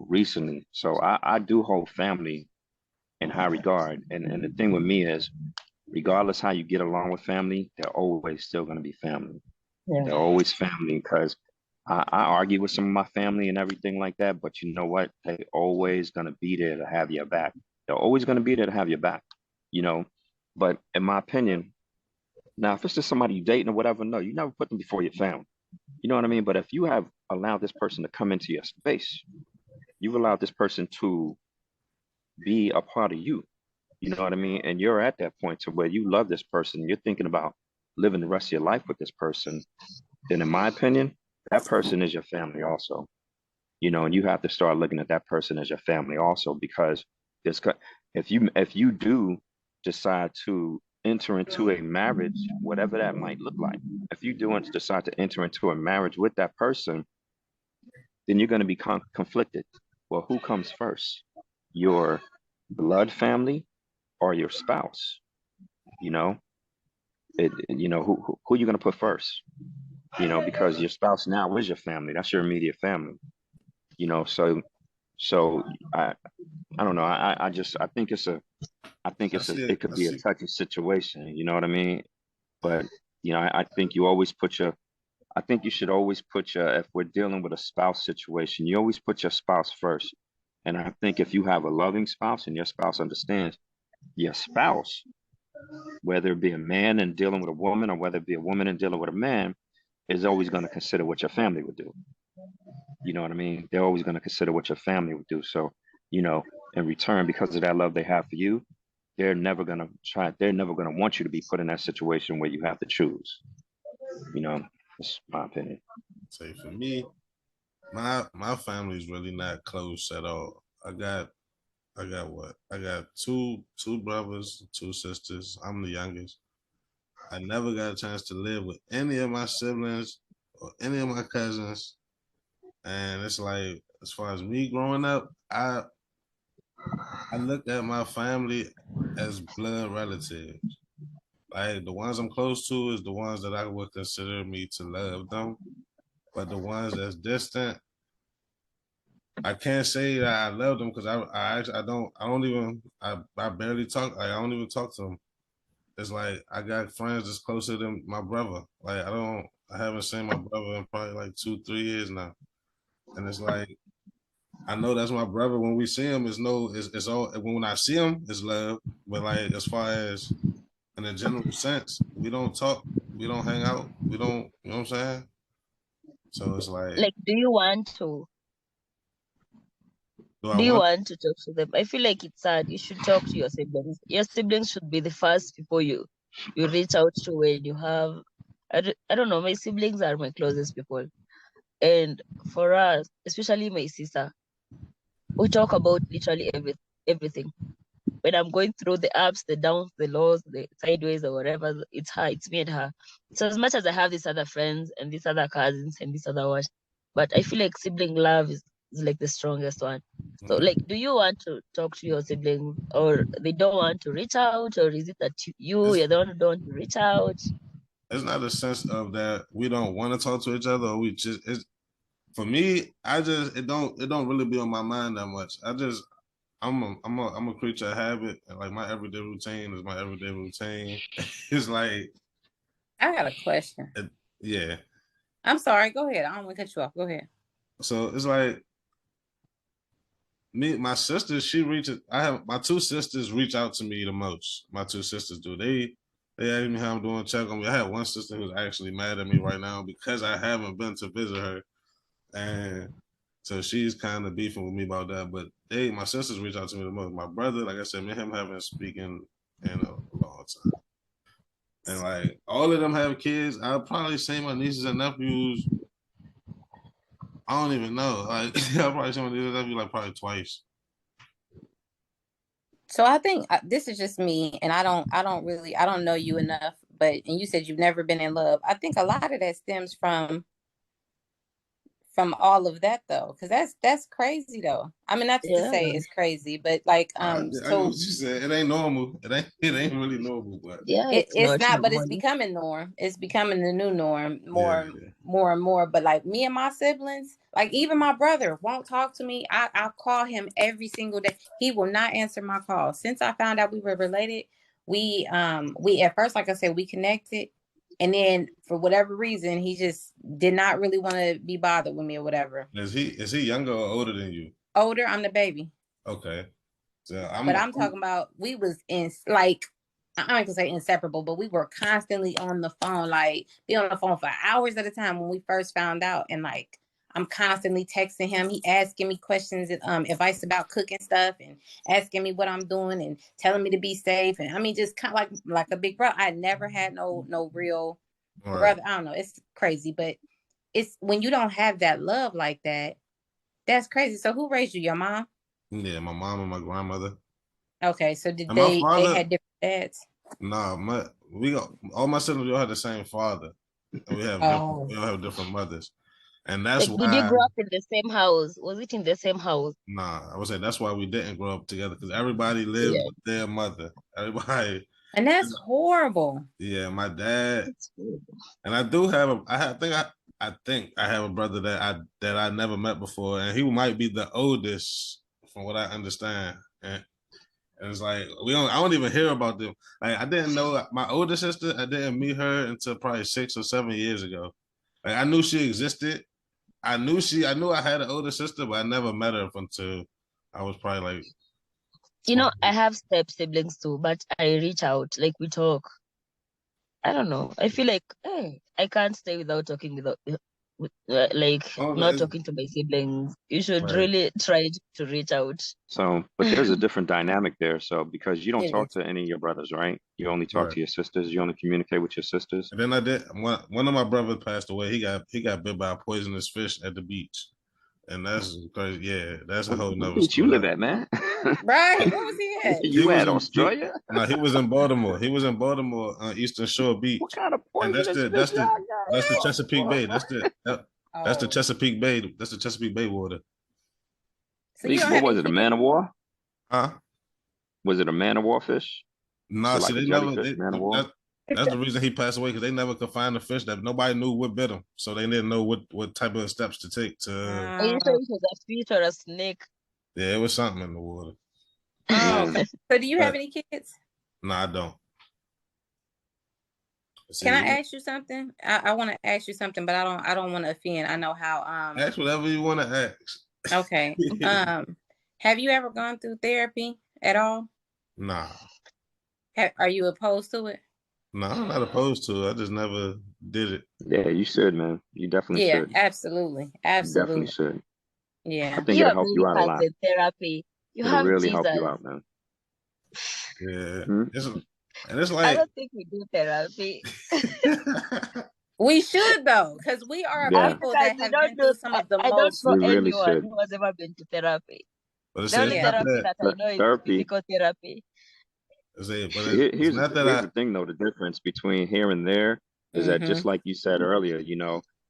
recently. So I do hold family in high regard. And the thing with me is, regardless how you get along with family, they're always still going to be family. Yeah. They're always family, because I argue with some of my family and everything like that. But you know what? They're always going to be there to have your back. They're always going to be there to have your back, But in my opinion, now, if it's just somebody you dating or whatever, no, you never put them before your family. You know what I mean? But if you have allowed this person to come into your space, you've allowed this person to be a part of you. You know what I mean? And you're at that point to where you love this person, you're thinking about living the rest of your life with this person, then in my opinion, that person is your family also. And you have to start looking at that person as your family also, because if you do decide to enter into a marriage, whatever that might look like, if you do decide to enter into a marriage with that person, then you're going to be conflicted. Well, who comes first? Your blood family or your spouse? Who are you going to put first? Because your spouse now is your family. That's your immediate family. So I don't know. I think it could be a touchy situation. You know what I mean? But I think you should always put if we're dealing with a spouse situation, you always put your spouse first. And I think if you have a loving spouse and your spouse understands, your spouse, whether it be a man and dealing with a woman, or whether it be a woman and dealing with a man, is always going to consider what your family would do. You know what I mean? They're always going to consider what your family would do. So, in return, because of that love they have for you, they're never going to want you to be put in that situation where you have to choose. That's my opinion. Say for me, my family's really not close at all. I got what? I got two brothers, 2 sisters. I'm the youngest. I never got a chance to live with any of my siblings or any of my cousins. And it's like, as far as me growing up, I look at my family as blood relatives. Like, the ones I'm close to is the ones that I would consider me to love them. But the ones that's distant, I can't say that I love them, because I barely talk. Like, I don't even talk to them. It's like I got friends that's closer than my brother. Like, I haven't seen my brother in probably like 2-3 years now. And it's like, I know that's my brother. When we see him, it's all, when I see him, it's love. But like, as far as in a general sense, we don't talk, we don't hang out, we don't, you know what I'm saying? So it's like, do you want to want to talk to them? I feel like it's sad. You should talk to your siblings. Your siblings should be the first people you reach out to when you have, I don't know, my siblings are my closest people. And for us, especially my sister, we talk about literally everything. When I'm going through the ups, the downs, the lows, the sideways, or whatever, it's her, it's me and her. So as much as I have these other friends and these other cousins and this other one, but I feel like sibling love is like the strongest one. So do you want to talk to your siblings, or they don't want to reach out, or is it that you're the one who don't want to reach out? It's not a sense of that we don't want to talk to each other, or we just, for me, it don't really be on my mind that much. I'm a creature of habit, and like, my everyday routine is my everyday routine. It's like, I got a question. Yeah. I'm sorry. Go ahead. I don't want to cut you off. Go ahead. So it's like, my sisters, I have my 2 sisters reach out to me the most. My 2 sisters do. They asked me how I'm doing, check on me. I had one sister who's actually mad at me right now because I haven't been to visit her. And so she's kind of beefing with me about that. But my sisters reach out to me the most. My brother, like I said, me and him haven't speaking in a long time. And like all of them have kids. I'll probably say my nieces and nephews. I don't even know. Like I'll probably say my nieces and nephews like probably twice. So I think this is just me, and I don't know you enough. But and you said you've never been in love. I think a lot of that stems from all of that though, because that's crazy though. I mean, not to say it's crazy, but like I know so what you said. It ain't normal. It ain't really normal, but it's not, but it's becoming norm. It's becoming the new norm more and more. But like me and my siblings, like even my brother won't talk to me. I call him every single day. He will not answer my call. Since I found out we were related, we at first, like I said, we connected. And then for whatever reason, he just did not really want to be bothered with me or whatever. Is he younger or older than you? Older. I'm the baby. Okay. So I'm talking about we was in like, I ain't gonna say inseparable, but we were constantly on the phone, like be on the phone for hours at a time when we first found out. And like I'm constantly texting him. He asking me questions and advice about cooking stuff and asking me what I'm doing and telling me to be safe. And I mean, just kind of like a big brother. I never had no real brother. I don't know. It's crazy, but it's when you don't have that love like that, that's crazy. So who raised you? Your mom? Yeah, my mom and my grandmother. Okay, so did they had different dads? Nah, all my siblings all had the same father. And we all have different mothers. And that's why. Did you grow up in the same house? Was it in the same house? Nah, I would say that's why we didn't grow up together, because everybody lived with their mother. Everybody. And that's horrible. Yeah, my dad. And I do have I think I have a brother that I never met before, and he might be the oldest from what I understand. And it's like I don't even hear about them. Like I didn't know my older sister. I didn't meet her until probably 6 or 7 years ago. Like I knew she existed. I knew I had an older sister, but I never met her until I was probably like. I have step siblings too, but I reach out, like we talk. I don't know. I feel like I can't stay without talking not talking to my siblings. You should really try to reach out. So, but there's a different dynamic there. So, because you don't talk to any of your brothers, right? You only talk to your sisters. You only communicate with your sisters. And then I did. One of my brothers passed away. He got bit by a poisonous fish at the beach. And that's crazy. Yeah, that's a whole nother story. You live at, man? Right. Where was he at? You at Australia? No, he was in Baltimore. He was in Baltimore on Eastern Shore Beach. What kind of poisonous fish? That's the Chesapeake Bay. That's the Chesapeake Bay. That's the Chesapeake Bay water. So what was it? A man of war? Huh? Was it a man of war fish? No, see, they never. That's the reason he passed away, because they never could find the fish. That nobody knew what bit him, so they didn't know what type of steps to take to. Are you sure it was a fish or a snake? Yeah, it was something in the water. So do you have any kids? No, I don't. Can I ask you something? I want to ask you something, but I don't want to offend. I know how. Ask whatever you want to ask. Okay. Have you ever gone through therapy at all? Nah. Are you opposed to it? No, I'm not opposed to it. I just never did it. Yeah, you should, man. You definitely should. Yeah, absolutely. You definitely should. Yeah. I think it'll help you out a lot. Therapy. It'll really help you out, man. Yeah. It's like, I don't think we do therapy. We should though, because we are people that have been through some of the most. I don't know anyone who has ever been to therapy. But the only therapy that I know is physical therapy. Here's the thing, though. The difference between here and there is that, just like you said earlier,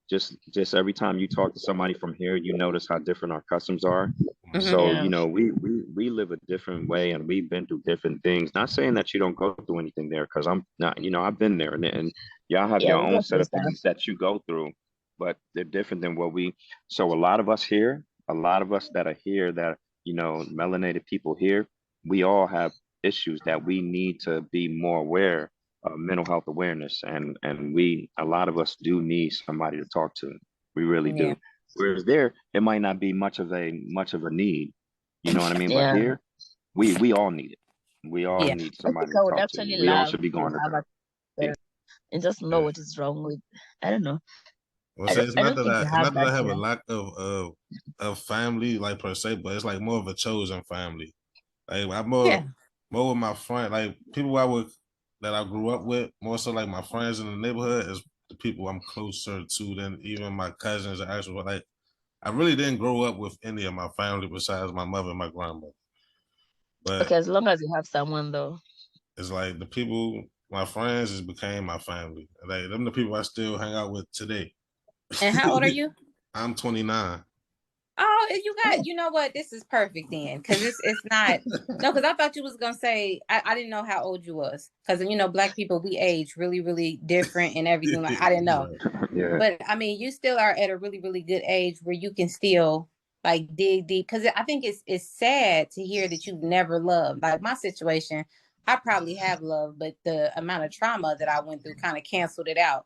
just every time you talk to somebody from here, you notice how different our customs are. So, we live a different way, and we've been through different things. Not saying that you don't go through anything there, because I'm not, I've been there, and y'all have your own set of things that you go through, but they're different than so a lot of us that are here, that, melanated people here, we all have issues that we need to be more aware of, mental health awareness, and a lot of us do need somebody to talk to. We really do. Whereas there, it might not be much of a need. You know what I mean? But here, we all need it. We all need somebody to talk to. We all should be going to and just know what is wrong with. I don't know. Well, say I don't think you it's have not that that I have a here. lack of family like per se, but it's like more of a chosen family. Like I'm Yeah. more with my friend, like people that I grew up with, more so like my friends in the neighborhood is the people I'm closer to than even my cousins or actual like I really didn't grow up with any of my family besides my mother and my grandmother. But Okay, as long as you have someone though. it's like the people, my friends, just became my family. Like them, the people I still hang out with today. And how old are you? I'm 29. Oh, you know what? This is perfect then, because it's not. No, because I thought you was gonna say I didn't know how old you was, because Black people, we age really, really different and everything. Like I didn't know, Yeah, but I mean, you still are at a really, really good age where you can still like dig deep. Because I think it's sad to hear that you've never loved. Like my situation, I probably have loved, but the amount of trauma that I went through kind of canceled it out.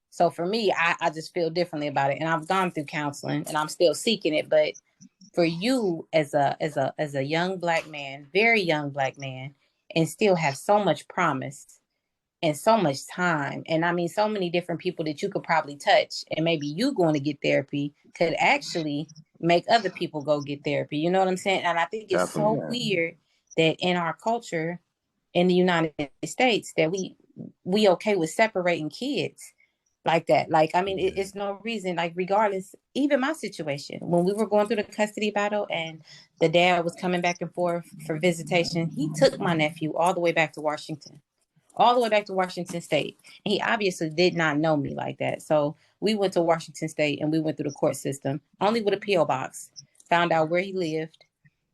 So for me, I just feel differently about it. And I've gone through counseling and I'm still seeking it. But for you as a young Black man, very young Black man, and still have so much promise and so much time. And I mean so many different people that you could probably touch. And maybe you going to get therapy could actually make other people go get therapy. You know what I'm saying? And I think it's definitely. so weird that in our culture in the United States that we okay with separating kids like that. Like, I mean, it's no reason, like, regardless, even my situation, when we were going through the custody battle and the dad was coming back and forth for visitation, he took my nephew all the way back to Washington State. And he obviously did not know me like that. So we went to Washington State and we went through the court system, only with a P.O. box, found out where he lived,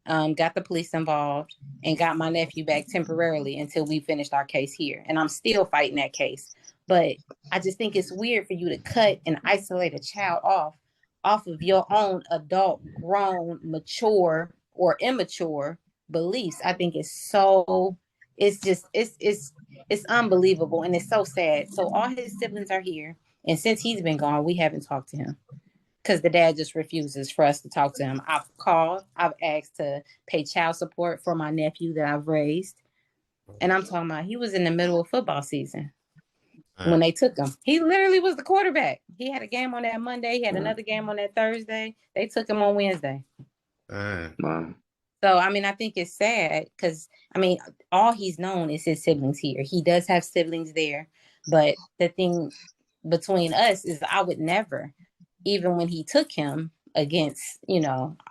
got the police involved, and got my nephew back temporarily until we finished our case here. And I'm still fighting that case. But I just think it's weird for you to cut and isolate a child off of your own adult, grown, mature, or immature beliefs. I think it's just it's unbelievable and it's so sad. So all his siblings are here. And since he's been gone, we haven't talked to him because the dad just refuses for us to talk to him. I've called, I've asked to pay child support for my nephew that I've raised. And I'm talking about he was in the middle of football season when they took him. He literally was the quarterback. He had a game on that Monday. He had another game on that Thursday. They took him on Wednesday. Wow. So, I mean, I think it's sad because, I mean, all he's known is his siblings here. He does have siblings there. But the thing between us is I would never, even when he took him against,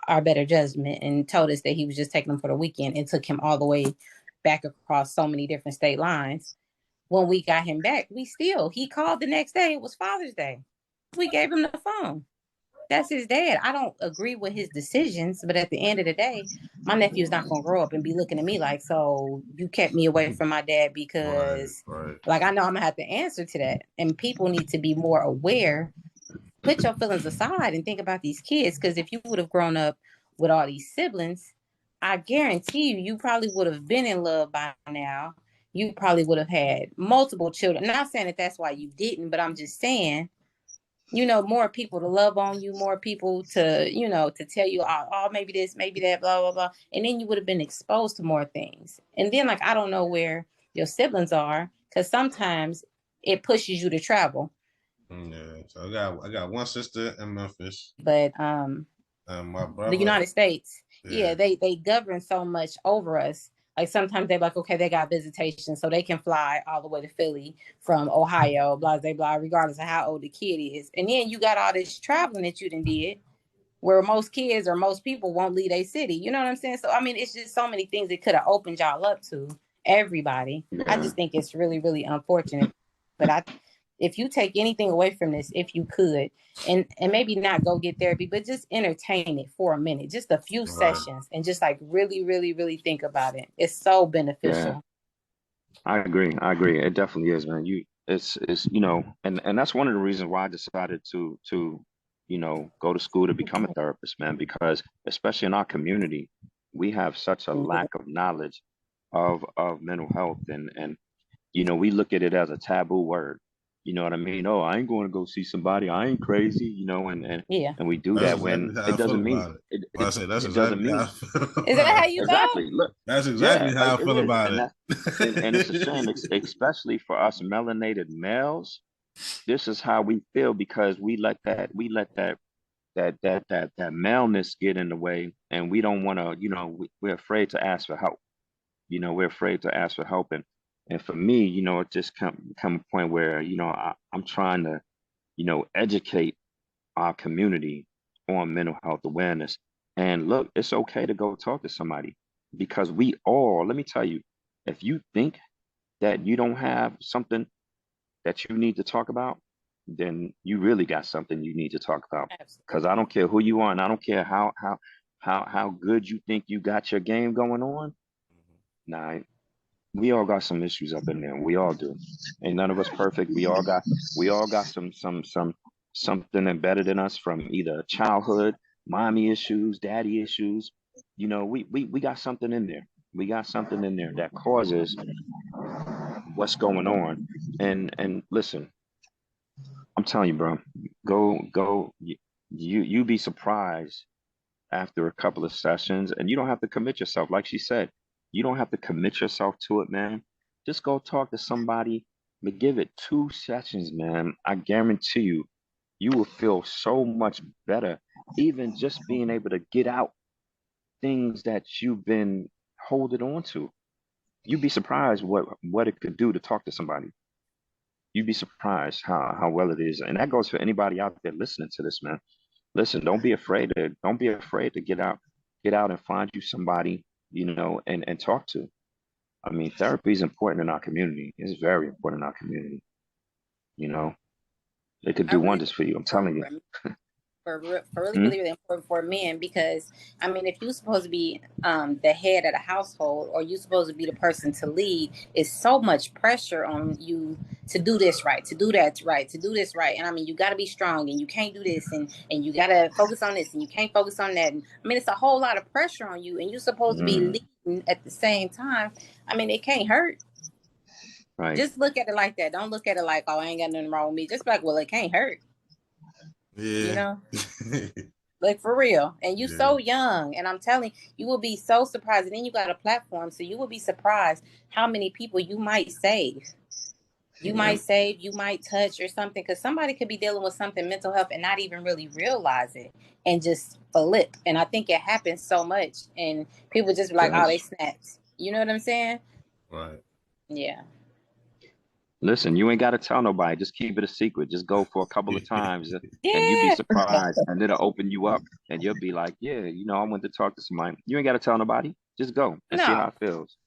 our better judgment and told us that he was just taking him for the weekend and took him all the way back across so many different state lines. When we got him back, he called the next day. It was Father's Day. We gave him the phone. That's his dad. I don't agree with his decisions, but at the end of the day, my nephew's not going to grow up and be looking at me like, so you kept me away from my dad because, right. like, I know I'm going to have to answer to that. And people need to be more aware. Put your feelings aside and think about these kids, because if you would have grown up with all these siblings, I guarantee you probably would have been in love by now. You probably would have had multiple children. Not saying that that's why you didn't, but I'm just saying, more people to love on you, more people to tell you, oh, maybe this, maybe that, blah, blah, blah. And then you would have been exposed to more things. And then, like, I don't know where your siblings are, because sometimes it pushes you to travel. Yeah. So I got one sister in Memphis. But my brother. the United States, Yeah, they govern so much over us. Like sometimes they're like, okay, they got visitation, so they can fly all the way to Philly from Ohio, blah, blah, blah, regardless of how old the kid is. And then you got all this traveling that you done did, where most kids or most people won't leave a city. You know what I'm saying? So, I mean, it's just so many things that could have opened y'all up to everybody. Yeah. I just think it's really, really unfortunate. But if you take anything away from this, if you could, and maybe not go get therapy, but just entertain it for a minute, just a few sessions, and just like really, really, really think about it. It's so beneficial. I agree. It definitely is, man. It's and that's one of the reasons why I decided to go to school to become a therapist, man, because especially in our community, we have such a lack of knowledge of mental health, and we look at it as a taboo word. You know what I mean? Oh, I ain't going to go see somebody. I ain't crazy, you know, and we do That's that when exactly how it I feel doesn't mean about it. Well, I say that's it doesn't exactly how I mean feel Is that how about it. you exactly. go? Look, That's yeah, exactly how like I it feel is, about and it. and it's a shame, especially for us melanated males. This is how we feel because we let that maleness get in the way, and we don't want to, you know, we're afraid to ask for help. You know, we're afraid to ask for help, and for me, you know, it just come a point where, you know, I'm trying to, you know, educate our community on mental health awareness. And look, it's okay to go talk to somebody because we all, let me tell you, if you think that you don't have something that you need to talk about, then you really got something you need to talk about. Because I Absolutely. don't care who you are, and I don't care how good you think you got your game going on. Nah, we all got some issues up in there. We all do. Ain't none of us perfect. We all got something embedded in us from either childhood, mommy issues, daddy issues. You know, we got something in there. We got something in there that causes what's going on. And listen, I'm telling you, bro, go you be surprised after a couple of sessions, and you don't have to commit yourself. Like she said, you don't have to commit yourself to it, man. Just go talk to somebody, but give it 2 sessions, man. I guarantee you, you will feel so much better, even just being able to get out things that you've been holding on to. You'd be surprised what it could do to talk to somebody. You'd be surprised how well it is. And that goes for anybody out there listening to this, man. Listen, don't be afraid to get out and find you somebody, you know, and talk to. I mean, therapy is important in our community. It's very important in our community. You know, it could I do really wonders for you. I'm telling you. for really, Hmm? really, really important for men because I mean, if you're supposed to be the head of the household or you're supposed to be the person to lead, it's so much pressure on you to do this right, to do that right, to do this right. And I mean, you got to be strong, and you can't do this, and you got to focus on this, and you can't focus on that. And, I mean, it's a whole lot of pressure on you, and you're supposed to be Mm, leading at the same time. I mean, it can't hurt. right. Just look at it like that. Don't look at it like, oh, I ain't got nothing wrong with me. Just be like, well, it can't hurt. You Yeah. know. Like for real. And you Yeah. so young. And I'm telling you will be so surprised. And then you got a platform. So you will be surprised how many people you might save. You Yeah. might save, you might touch or something. Because somebody could be dealing with something mental health and not even really realize it and just flip. And I think it happens so much. And people just be like, oh, they Yes. snapped. You know what I'm saying? Right. Yeah. Listen, you ain't got to tell nobody. Just keep it a secret. Just go for a couple of times, and you'd be Yeah. surprised, and it'll open you up, and you'll be like, yeah, you know, I went to talk to somebody. You ain't got to tell nobody. Just go and see how No. it feels.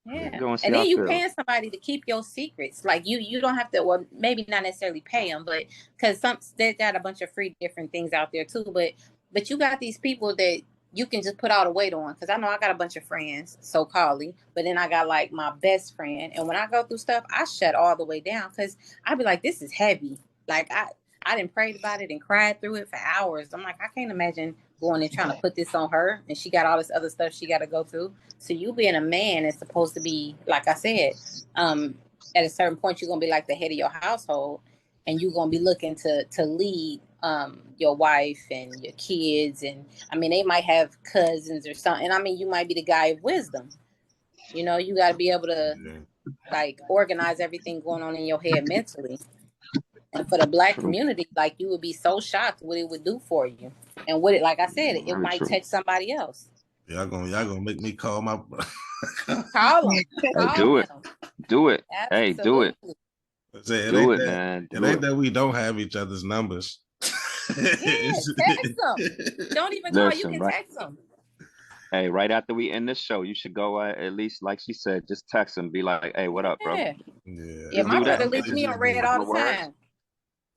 Yeah. Go and see And how then it you feels. paying somebody to keep your secrets. Like you don't have to, well, maybe not necessarily pay them, but because some they got a bunch of free different things out there too. But you got these people that you can just put all the weight on. Because I know I got a bunch of friends, so called, but then I got like my best friend, and when I go through stuff, I shut all the way down because I be like, this is heavy. Like I didn't prayed about it and cried through it for hours. I'm like, I can't imagine going and trying to put this on her, and she got all this other stuff she got to go through. So you being a man is supposed to be, like I said, at a certain point you're gonna be like the head of your household, and you're gonna be looking to lead your wife and your kids, and I mean they might have cousins or something. I mean you might be the guy of wisdom. You know, you got to be able to Yeah. like organize everything going on in your head mentally. And for the Black True. community, like you would be so shocked what it would do for you, and what it, like I said, it Very might true. touch somebody else. Y'all gonna make me call my Call them, Hey, call do it. them. Do it. Hey, do it. Absolutely. say Do it, man. it Do ain't it. that we don't have each other's numbers. Yeah, text them. Don't even call. You Listen, can right. text them. Hey, right after we end this show, you should go at least, like she said, just text him, be like, "Hey, what up, bro?" Yeah. Yeah, Yeah, Just my do that. brother I leaves might me on just red do Couple all of the words. time.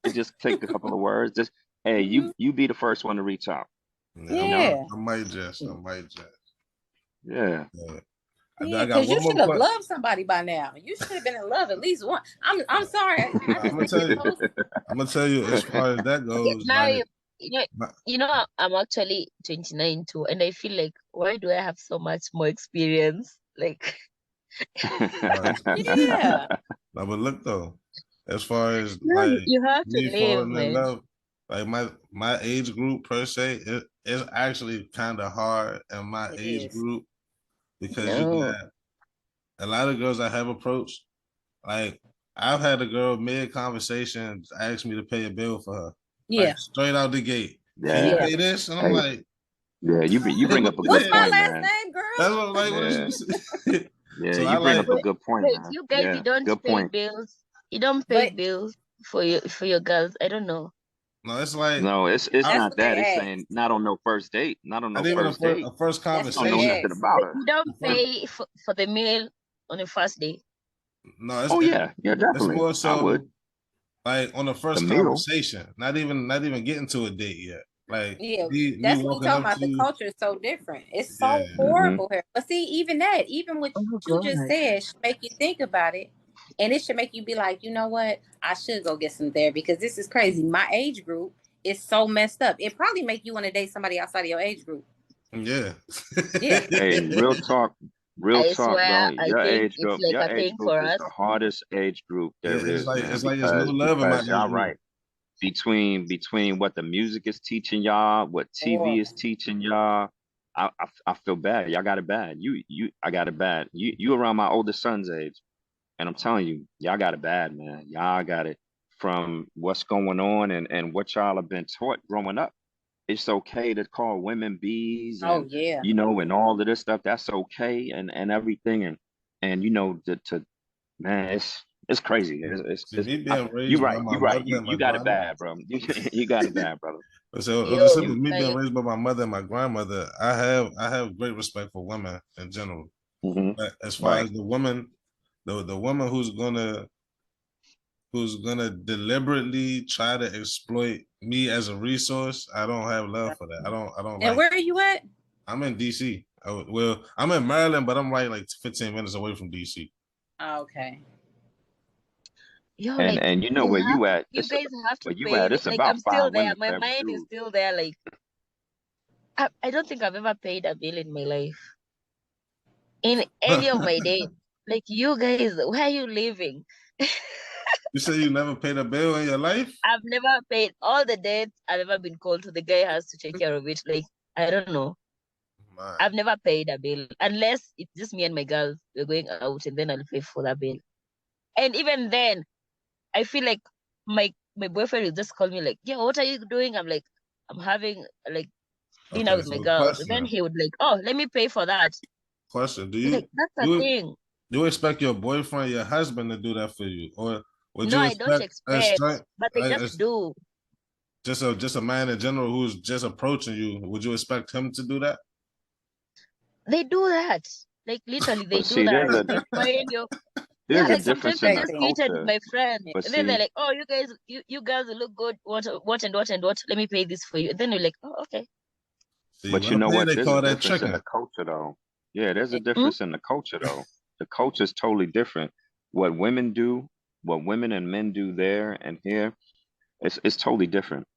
You just take a couple of words. Just, hey, Hmm. you be the first one to reach out. it. Yeah, You know? Yeah. I might just. Yeah. Yeah. Yeah, I got because you one should more have question. loved somebody by now. You should have been in love at least one. I'm sorry. I I'm just gonna think tell it's you. so. I'm gonna tell you as far as that Okay, goes. now Like, you know, my, I'm actually 29 too, and I feel like why do I have so much more experience? Like, uh, Yeah. no, but look though. as far as No, like you have to me live, falling in man. love, like my age group per se, it's actually kind of hard in my It age is. group because you No. got a lot of girls I have approached. Like I've had a girl mid conversation ask me to pay a bill for her, Yeah. like straight out the gate. Can you Yeah. pay this? And I'm Hey, like, yeah, you bring up a good What's my point, last man. name, girl? that's what like what Yeah. is Yeah, so I you bring like up a Wait, good point, wait, man. you guys, you Yeah, don't good pay point. bills. You don't pay But bills for your girls. I don't know. no, it's like No, it's I, that's not what they that. It's ask. saying not on no first date. Not on not no even first date. a first That's You what don't know they conversation. nothing ask. about Like, her. you don't The first, pay for the meal on the first day. no, Oh yeah, yeah, it's definitely. more I would. so like on the The first meal. conversation, not even getting to a date yet. Like Yeah, me that's what we walking talking up about. to The you, culture is so different. It's yeah. so Hmm. horrible here. But see, even that, even what Oh you just God. said, should make you think about it, and it should make you be like, you know what, I should go get some therapy because this is crazy. My age group is so messed up. It probably make you want to date somebody outside of your age group. Yeah. Yeah, Hey, real I talk, bro. swear, I think it's like Your a age thing group for is us. the hardest age group Yeah, there is, man. it's like there's no love in my age Y'all group. right. Between what the music is teaching y'all, what TV or is teaching y'all, I feel bad. Y'all got it bad. I got it bad. You around my oldest son's age, and I'm telling you, y'all got it bad, man. Y'all got it from what's going on and what y'all have been taught growing up. It's okay to call women bees oh and yeah, and all of this stuff. That's okay and everything and to man, it's crazy. See, me being You're raised by right. my You're right. mother and my You got it grandmother. bad, bro. You got it bad, brother. So the Yo, simple You me being like, raised by my mother and my grandmother, I have great respect for women in general. hmm But as far right. as the woman, the woman who's gonna deliberately try to exploit me as a resource, I don't have love for that. I don't and like. where are you at? I'm in DC. Well, I'm in Maryland, but I'm right like 15 minutes away from DC. Oh, okay. yo, And like and you know where you at. you guys have to Where you pay at, me. it's Like, about I'm still five there. women My for every mind is dude. still there. Like, I don't think I've ever paid a bill in my life in any of my days. Like, you guys, where are you living? You say you never paid a bill in your life? I've never paid all the debts I've ever been called to. The guy has to take care of it. Like, I don't know. Man. I've never paid a bill unless it's just me and my girls. We're going out and then I'll pay for that bill. And even then, I feel like my boyfriend will just call me like, "Yeah, what are you doing?" I'm like, "I'm having like dinner Okay, with my so girls." And then he would like, "Oh, let me pay for that." question. Like, that's a You thing. you expect your boyfriend, your husband to do that for you, or would No, you I don't expect a expect, strength, but they just do. just a man in general who's just approaching you? Would you expect him to do that? They do that. Like, literally, they But do see, that. They find you. Yeah, a like sometimes difference I in the just eaten with culture. my friend. But And then they're see, like, "Oh, you guys, you girls look good. What and what and what? Let me pay this for you." And then you're like, "Oh, okay." See, but what you I'm know saying, what? they There's a call that difference in tricking. the culture, though. Yeah, there's a Hmm? difference in the culture, though. The culture is totally different. What women do, what women and men do there and here, it's totally different.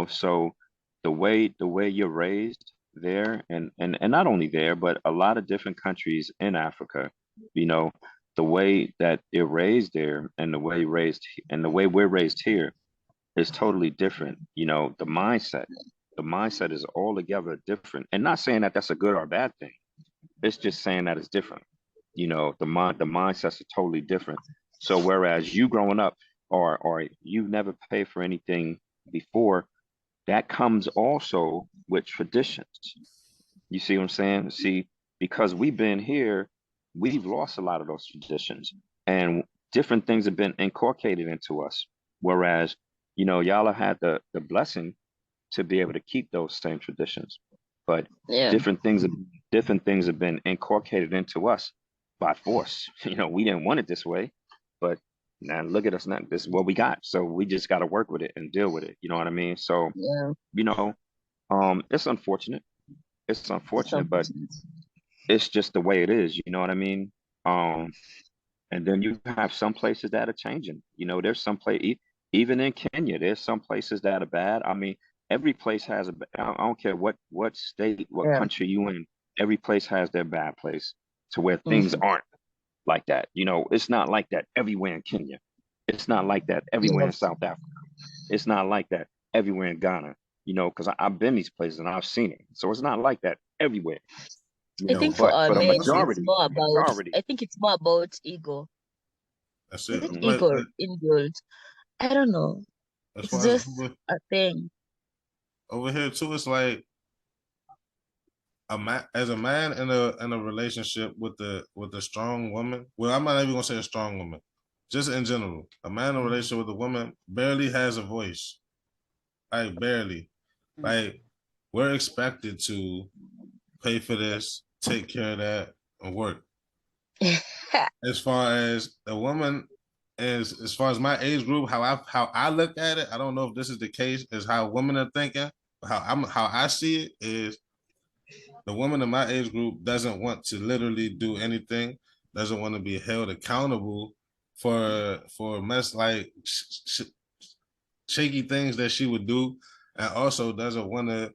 So the way you're raised there, and not only there, but a lot of different countries in Africa, you know, the way that they're raised there and the way we're raised here is totally different. The mindset is altogether different. And not saying that that's a good or a bad thing. It's just saying that it's different. The mindsets are totally different. So whereas you growing up or you've never paid for anything before, that comes also with traditions. You see what I'm saying? See, because we've been here, we've lost a lot of those traditions, and different things have been inculcated into us. Whereas, y'all have had the blessing to be able to keep those same traditions, but Yeah. different things have different things have been inculcated into us by force. We didn't want it this way, but now look at us now. This is what we got, so we just got to work with it and deal with it. You know what I mean? So, Yeah. you know, it's unfortunate. It's It's unfortunate, but unfortunate. it's just the way it is. You know what I mean? Um, and then you have some places that are changing. There's some even in Kenya, there's some places that are bad. I mean, every place has I don't care what state, what Yeah. country you in, every place has their bad place to where things Hmm. aren't like that. It's not like that everywhere in Kenya. It's not like that everywhere in South Africa. It's not like that everywhere in Ghana, you know, because I've been these places and I've seen it. So it's not like that everywhere. You I know, think for but our for the men, it's majority, more about. majority. I think it's more about ego. That's Is it. it ego or inbuilt? I don't know. As It's far as just a thing. over here too, it's like as a man in a relationship with a strong woman. Well, I'm not even gonna say a strong woman. Just in general, a man in a relationship with a woman barely has a voice. Like barely. Like we're expected to pay for this, take care of that, and work. As far as a woman, as far as my age group, how I look at it, I don't know if this is the case, is how women are thinking. How I see it is the woman in my age group doesn't want to literally do anything, doesn't want to be held accountable for mess like shaky things that she would do, and also doesn't want to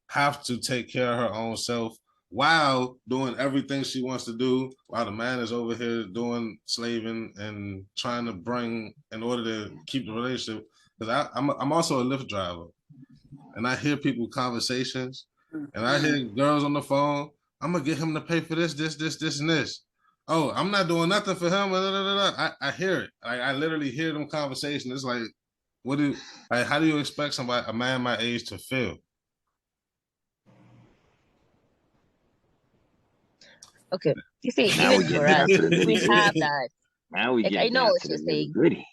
have to take care of her own self while doing everything she wants to do, while the man is over here doing slaving and trying to bring in order to keep the relationship. Because I'm also a Lyft driver, and I hear people conversations, and I hear girls on the phone. I'm gonna get him to pay for this, and this. Oh, I'm not doing nothing for him. I hear it. I literally hear them conversations. It's like, how do you expect a man my age to feel? Okay, you see, Now we even get for down us, to the we nitty have gritty. that. Now we Like, get I know down what to you're the nitty saying. gritty.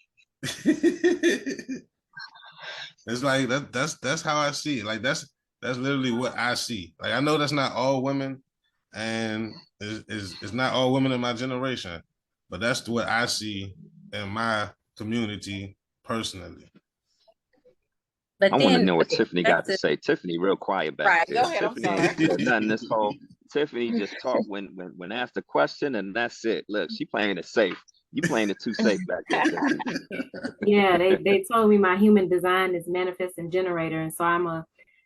It's like that's how I see it. Like that's literally what I see. Like I know that's not all women, and it's not all women in my generation, but that's what I see in my community personally. But I want to then, know what okay, Tiffany got to say. Tiffany, real quiet back Right, there. go ahead. I'm Tiffany ain't sorry. said nothing this whole. Tiffany just talked when asked a question, and that's it. Look, she playing it safe. You playing it too safe back there, Tiffany. Yeah, they told me my human design is manifesting generator, and so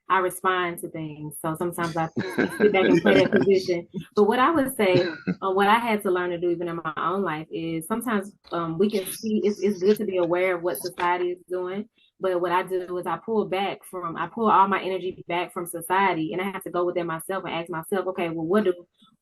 I respond to things. So sometimes I sit back and play that position. But what I would say, what I had to learn to do even in my own life is sometimes we can see it's good to be aware of what society is doing. But what I do is I pull all my energy back from society, and I have to go within myself and ask myself, okay, well,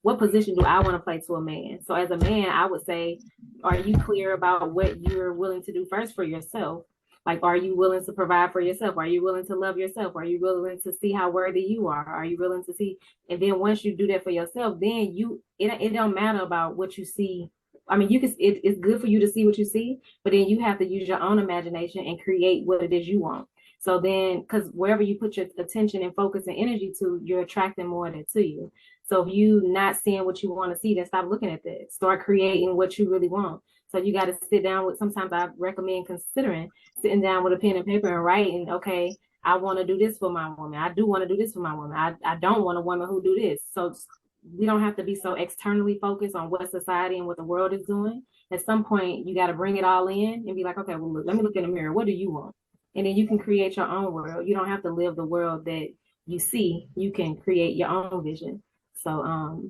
what position do I want to play to a man? So as a man, I would say, are you clear about what you're willing to do first for yourself? Like, are you willing to provide for yourself? Are you willing to love yourself? Are you willing to see how worthy you are? Are you willing to see? And then once you do that for yourself, then it don't matter about what you see. I mean, it's good for you to see what you see, but then you have to use your own imagination and create what it is you want. So then, because wherever you put your attention and focus and energy to, you're attracting more of it to you. So if you not seeing what you want to see, then stop looking at that. Start creating what you really want. So you got to sit down with, sometimes I recommend considering sitting down with a pen and paper and writing, okay, I want to do this for my woman. I do want to do this for my woman. I don't want a woman who do this. So we don't have to be so externally focused on what society and what the world is doing. At some point, you got to bring it all in and be like, okay, well, look, let me look in the mirror. What do you want? And then you can create your own world. You don't have to live the world that you see. You can create your own vision. So,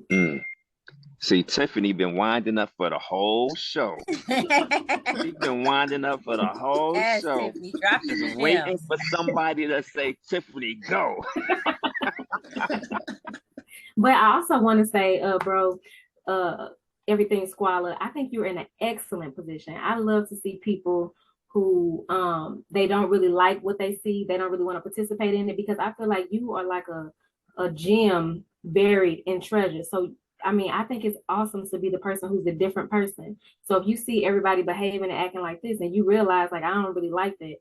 See, Tiffany been winding up for the whole show. She's been winding up for the whole show. Tiffany, drop Just waiting for somebody to say, Tiffany, go. But I also want to say, bro, everything squalor. I think you're in an excellent position. I love to see people who they don't really like what they see. They don't really want to participate in it, because I feel like you are like a gem buried in treasure. So I mean, I think it's awesome to be the person who's a different person. So if you see everybody behaving and acting like this, and you realize like I don't really like that,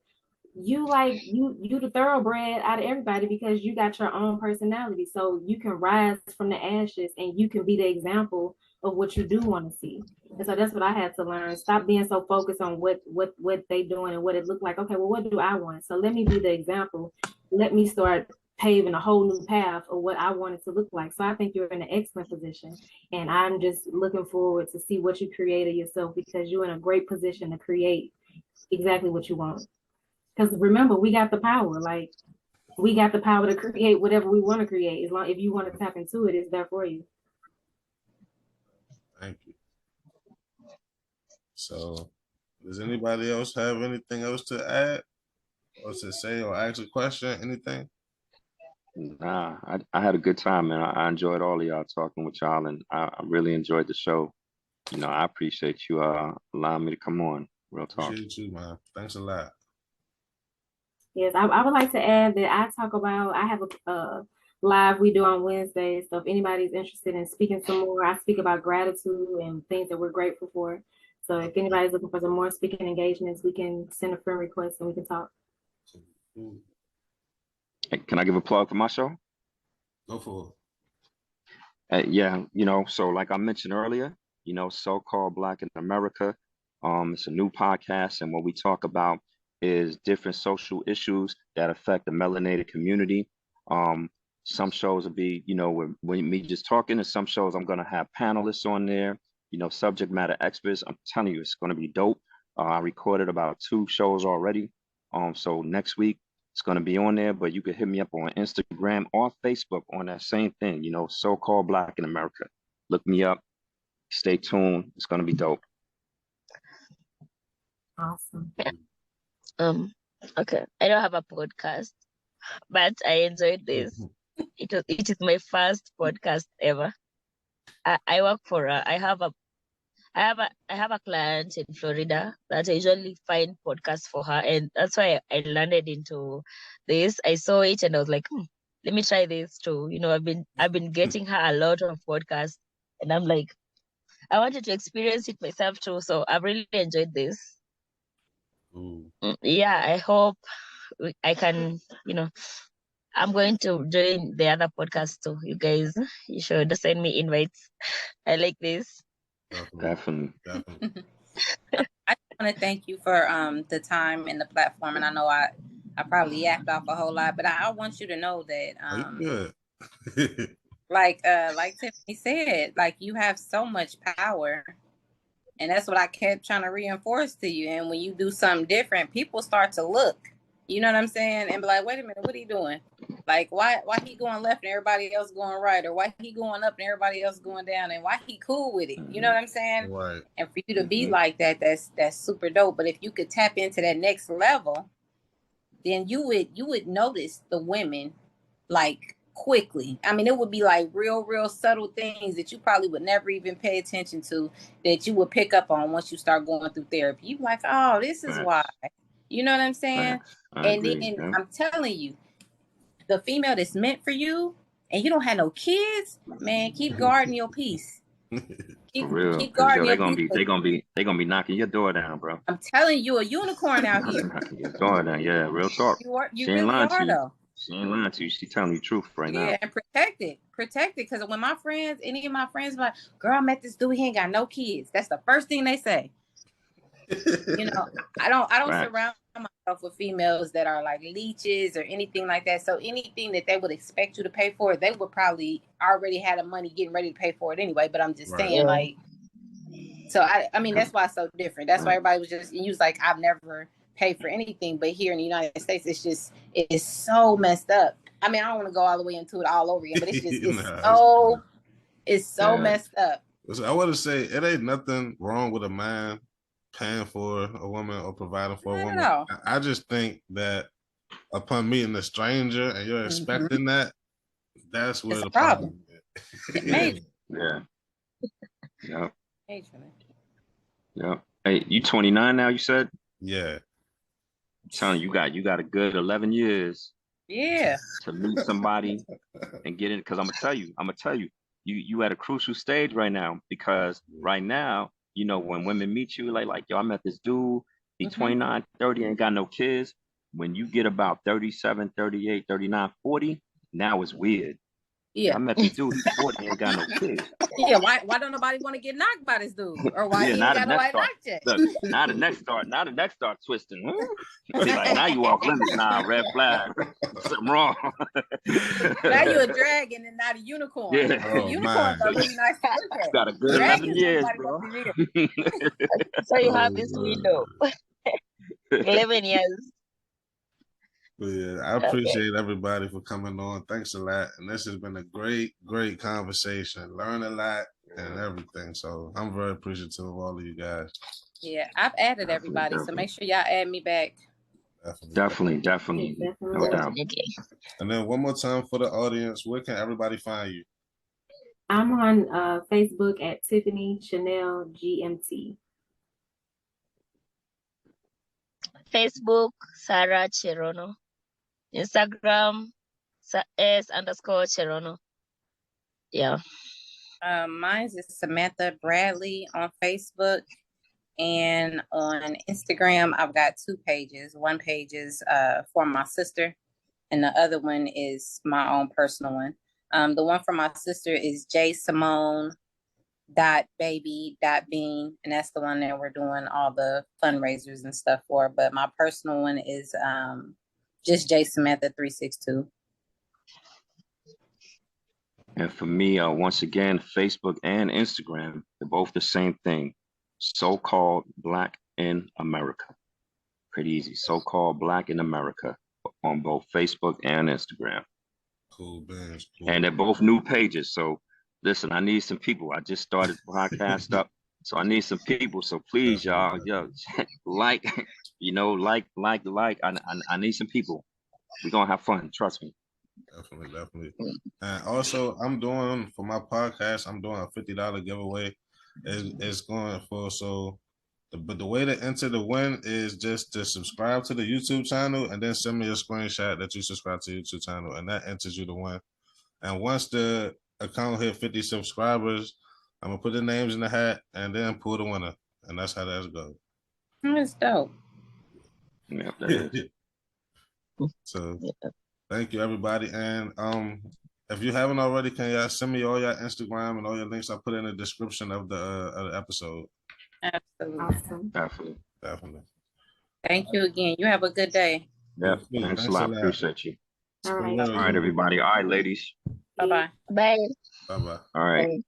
you the thoroughbred out of everybody, because you got your own personality. So you can rise from the ashes and you can be the example of what you do want to see. And so that's what I had to learn. Stop being so focused on what they doing and what it looked like. Okay, well, what do I want? So let me be the example. Let me start paving a whole new path of what I want it to look like. So I think you're in an excellent position, and I'm just looking forward to see what you created yourself, because you're in a great position to create exactly what you want. Because remember, we got the power. Like, we got the power to create whatever we want to create. As long if you want to tap into it, it's there for you. Thank you. So Does anybody else have anything else to add or to say or ask a question? Anything? Nah, I had a good time, man. I enjoyed all of y'all talking with y'all, and I really enjoyed the show. You know, I appreciate you allowing me to come on. Real talk. Appreciate you, man. Thanks a lot. Yes, I would like to add that I have a live we do on Wednesdays. So if anybody's interested in speaking some more, I speak about gratitude and things that we're grateful for. So if anybody's looking for some more speaking engagements, we can send a friend request and we can talk. Hey, can I give a plug for my show? Go for it. Yeah, you know, so like I mentioned earlier, you know, So-Called Black in America. It's a new podcast, and what we talk about is different social issues that affect the melanated community. Some shows will be, you know, with me just talking, and some shows I'm gonna have panelists on there, you know, subject matter experts. I'm telling you, it's gonna be dope. I recorded about 2 shows already. So next week it's gonna be on there, but you can hit me up on Instagram or Facebook on that same thing, you know, So-Called Black in America. Look me up. Stay tuned. It's gonna be dope. Awesome. Okay. I don't have a podcast, but I enjoyed this. It is my first podcast ever. I work for I have a client in Florida that I usually find podcasts for her, and that's why I landed into this. I saw it and I was like, let me try this too. You know, I've been getting her a lot of podcasts, and I'm like, I wanted to experience it myself too. So I've really enjoyed this. Yeah, I hope I can, you know, I'm going to join the other podcast too. You guys, you should send me invites. I like this. Definitely. I want to thank you for the time and the platform. And I know I probably yapped off a whole lot, but I want you to know that like Tiffany said, like you have so much power. And that's what I kept trying to reinforce to you. And when you do something different, people start to look, you know what I'm saying? And be like, wait a minute, what are you doing? Like, why he going left and everybody else going right? Or why he going up and everybody else going down? And why he cool with it? You know what I'm saying? Right. And for you to be like that, that's super dope. But if you could tap into that next level, then you would notice the women like quickly. I mean, it would be like real subtle things that you probably would never even pay attention to, that you would pick up on once you start going through therapy. You like, oh, this is why. You know what I'm saying? And then I'm telling you, the female that's meant for you, and you don't have no kids, man, keep guarding your peace. For real, because they're gonna be knocking your door down, bro. I'm telling you, a unicorn out here. Knocking your door down, yeah, real talk. You really are though. She ain't lying to you. She telling you the truth right now. Yeah, and protect it. Because when any of my friends, like, girl, I met this dude, he ain't got no kids. That's the first thing they say. You know, I don't surround myself with females that are like leeches or anything like that. So anything that they would expect you to pay for, they would probably already had the money getting ready to pay for it anyway. But I'm just saying, like, so I mean, that's why it's so different. That's why everybody was just, and you was like, I've never paid for anything, but here in the United States, it's so messed up. I mean, I don't want to go all the way into it all over again, but it's just it's so messed up. I want to say it ain't nothing wrong with a man paying for a woman or providing for a woman. I just think that upon meeting a stranger and you're expecting that's where the problem is. Yeah. Hey, you 29 now, you said? Yeah. I'm telling you, you got a good 11 years. Yeah. To meet somebody and get in, because I'm gonna tell you, you at a crucial stage right now, because right now, you know, when women meet you, like, yo, I met this dude, he 29, 30, ain't got no kids. When you get about 37, 38, 39, 40, now it's weird. Yeah. I met this dude, he's 40, ain't got no kids. Yeah, why don't nobody want to get knocked by this dude? Or why he ain't got nobody knocked yet? Look, now the next start twisting. Like, now you off limits, red flag. Something wrong. Now you a dragon and not a unicorn. Yeah. Unicorns are really nice to look at. Got a good 11 years, bro. So you have this window. 11 years. But yeah, I appreciate everybody for coming on. Thanks a lot. And this has been a great conversation. Learn a lot and everything. So I'm very appreciative of all of you guys. Yeah, I've added everybody, so make sure y'all add me back. Definitely. No doubt. Definitely. And then one more time for the audience, where can everybody find you? I'm on Facebook at Tiffany Chanel Gmt. Facebook, Sarah Cherono. Instagram, S_Cherono. Yeah. Mine is Samantha Bradley on Facebook, and on Instagram I've got 2 pages. One page is for my sister, and the other one is my own personal one. The one for my sister is jsimone.baby.bean, and that's the one that we're doing all the fundraisers and stuff for. But my personal one is just jsamantha362. And for me, once again, Facebook and Instagram, they're both the same thing. So-called Black in America. Pretty easy. So-called Black in America on both Facebook and Instagram. Cool, beans. Cool. And they're both new pages. So listen, I need some people. I just started the podcast up. So I need some people. So please, y'all, like, like. I need some people. We're gonna have fun. Trust me. Definitely. And also, I'm doing for my podcast, I'm doing a $50 giveaway. It's going for but the way to enter the win is just to subscribe to the YouTube channel and then send me a screenshot that you subscribe to the YouTube channel, and that enters you to win. And once the account hit 50 subscribers, I'm gonna put the names in the hat and then pull the winner, and that's how that's goes. That's dope. Yeah, that is. So thank you, everybody. And if you haven't already, can y'all send me all your Instagram and all your links? I put in the description of the episode. Absolutely. Awesome. Definitely. Thank you again. You have a good day. Yeah, thanks a lot. Appreciate you. All right. All right, everybody. All right, ladies. Bye-bye. Bye. Bye-bye. All right. Bye.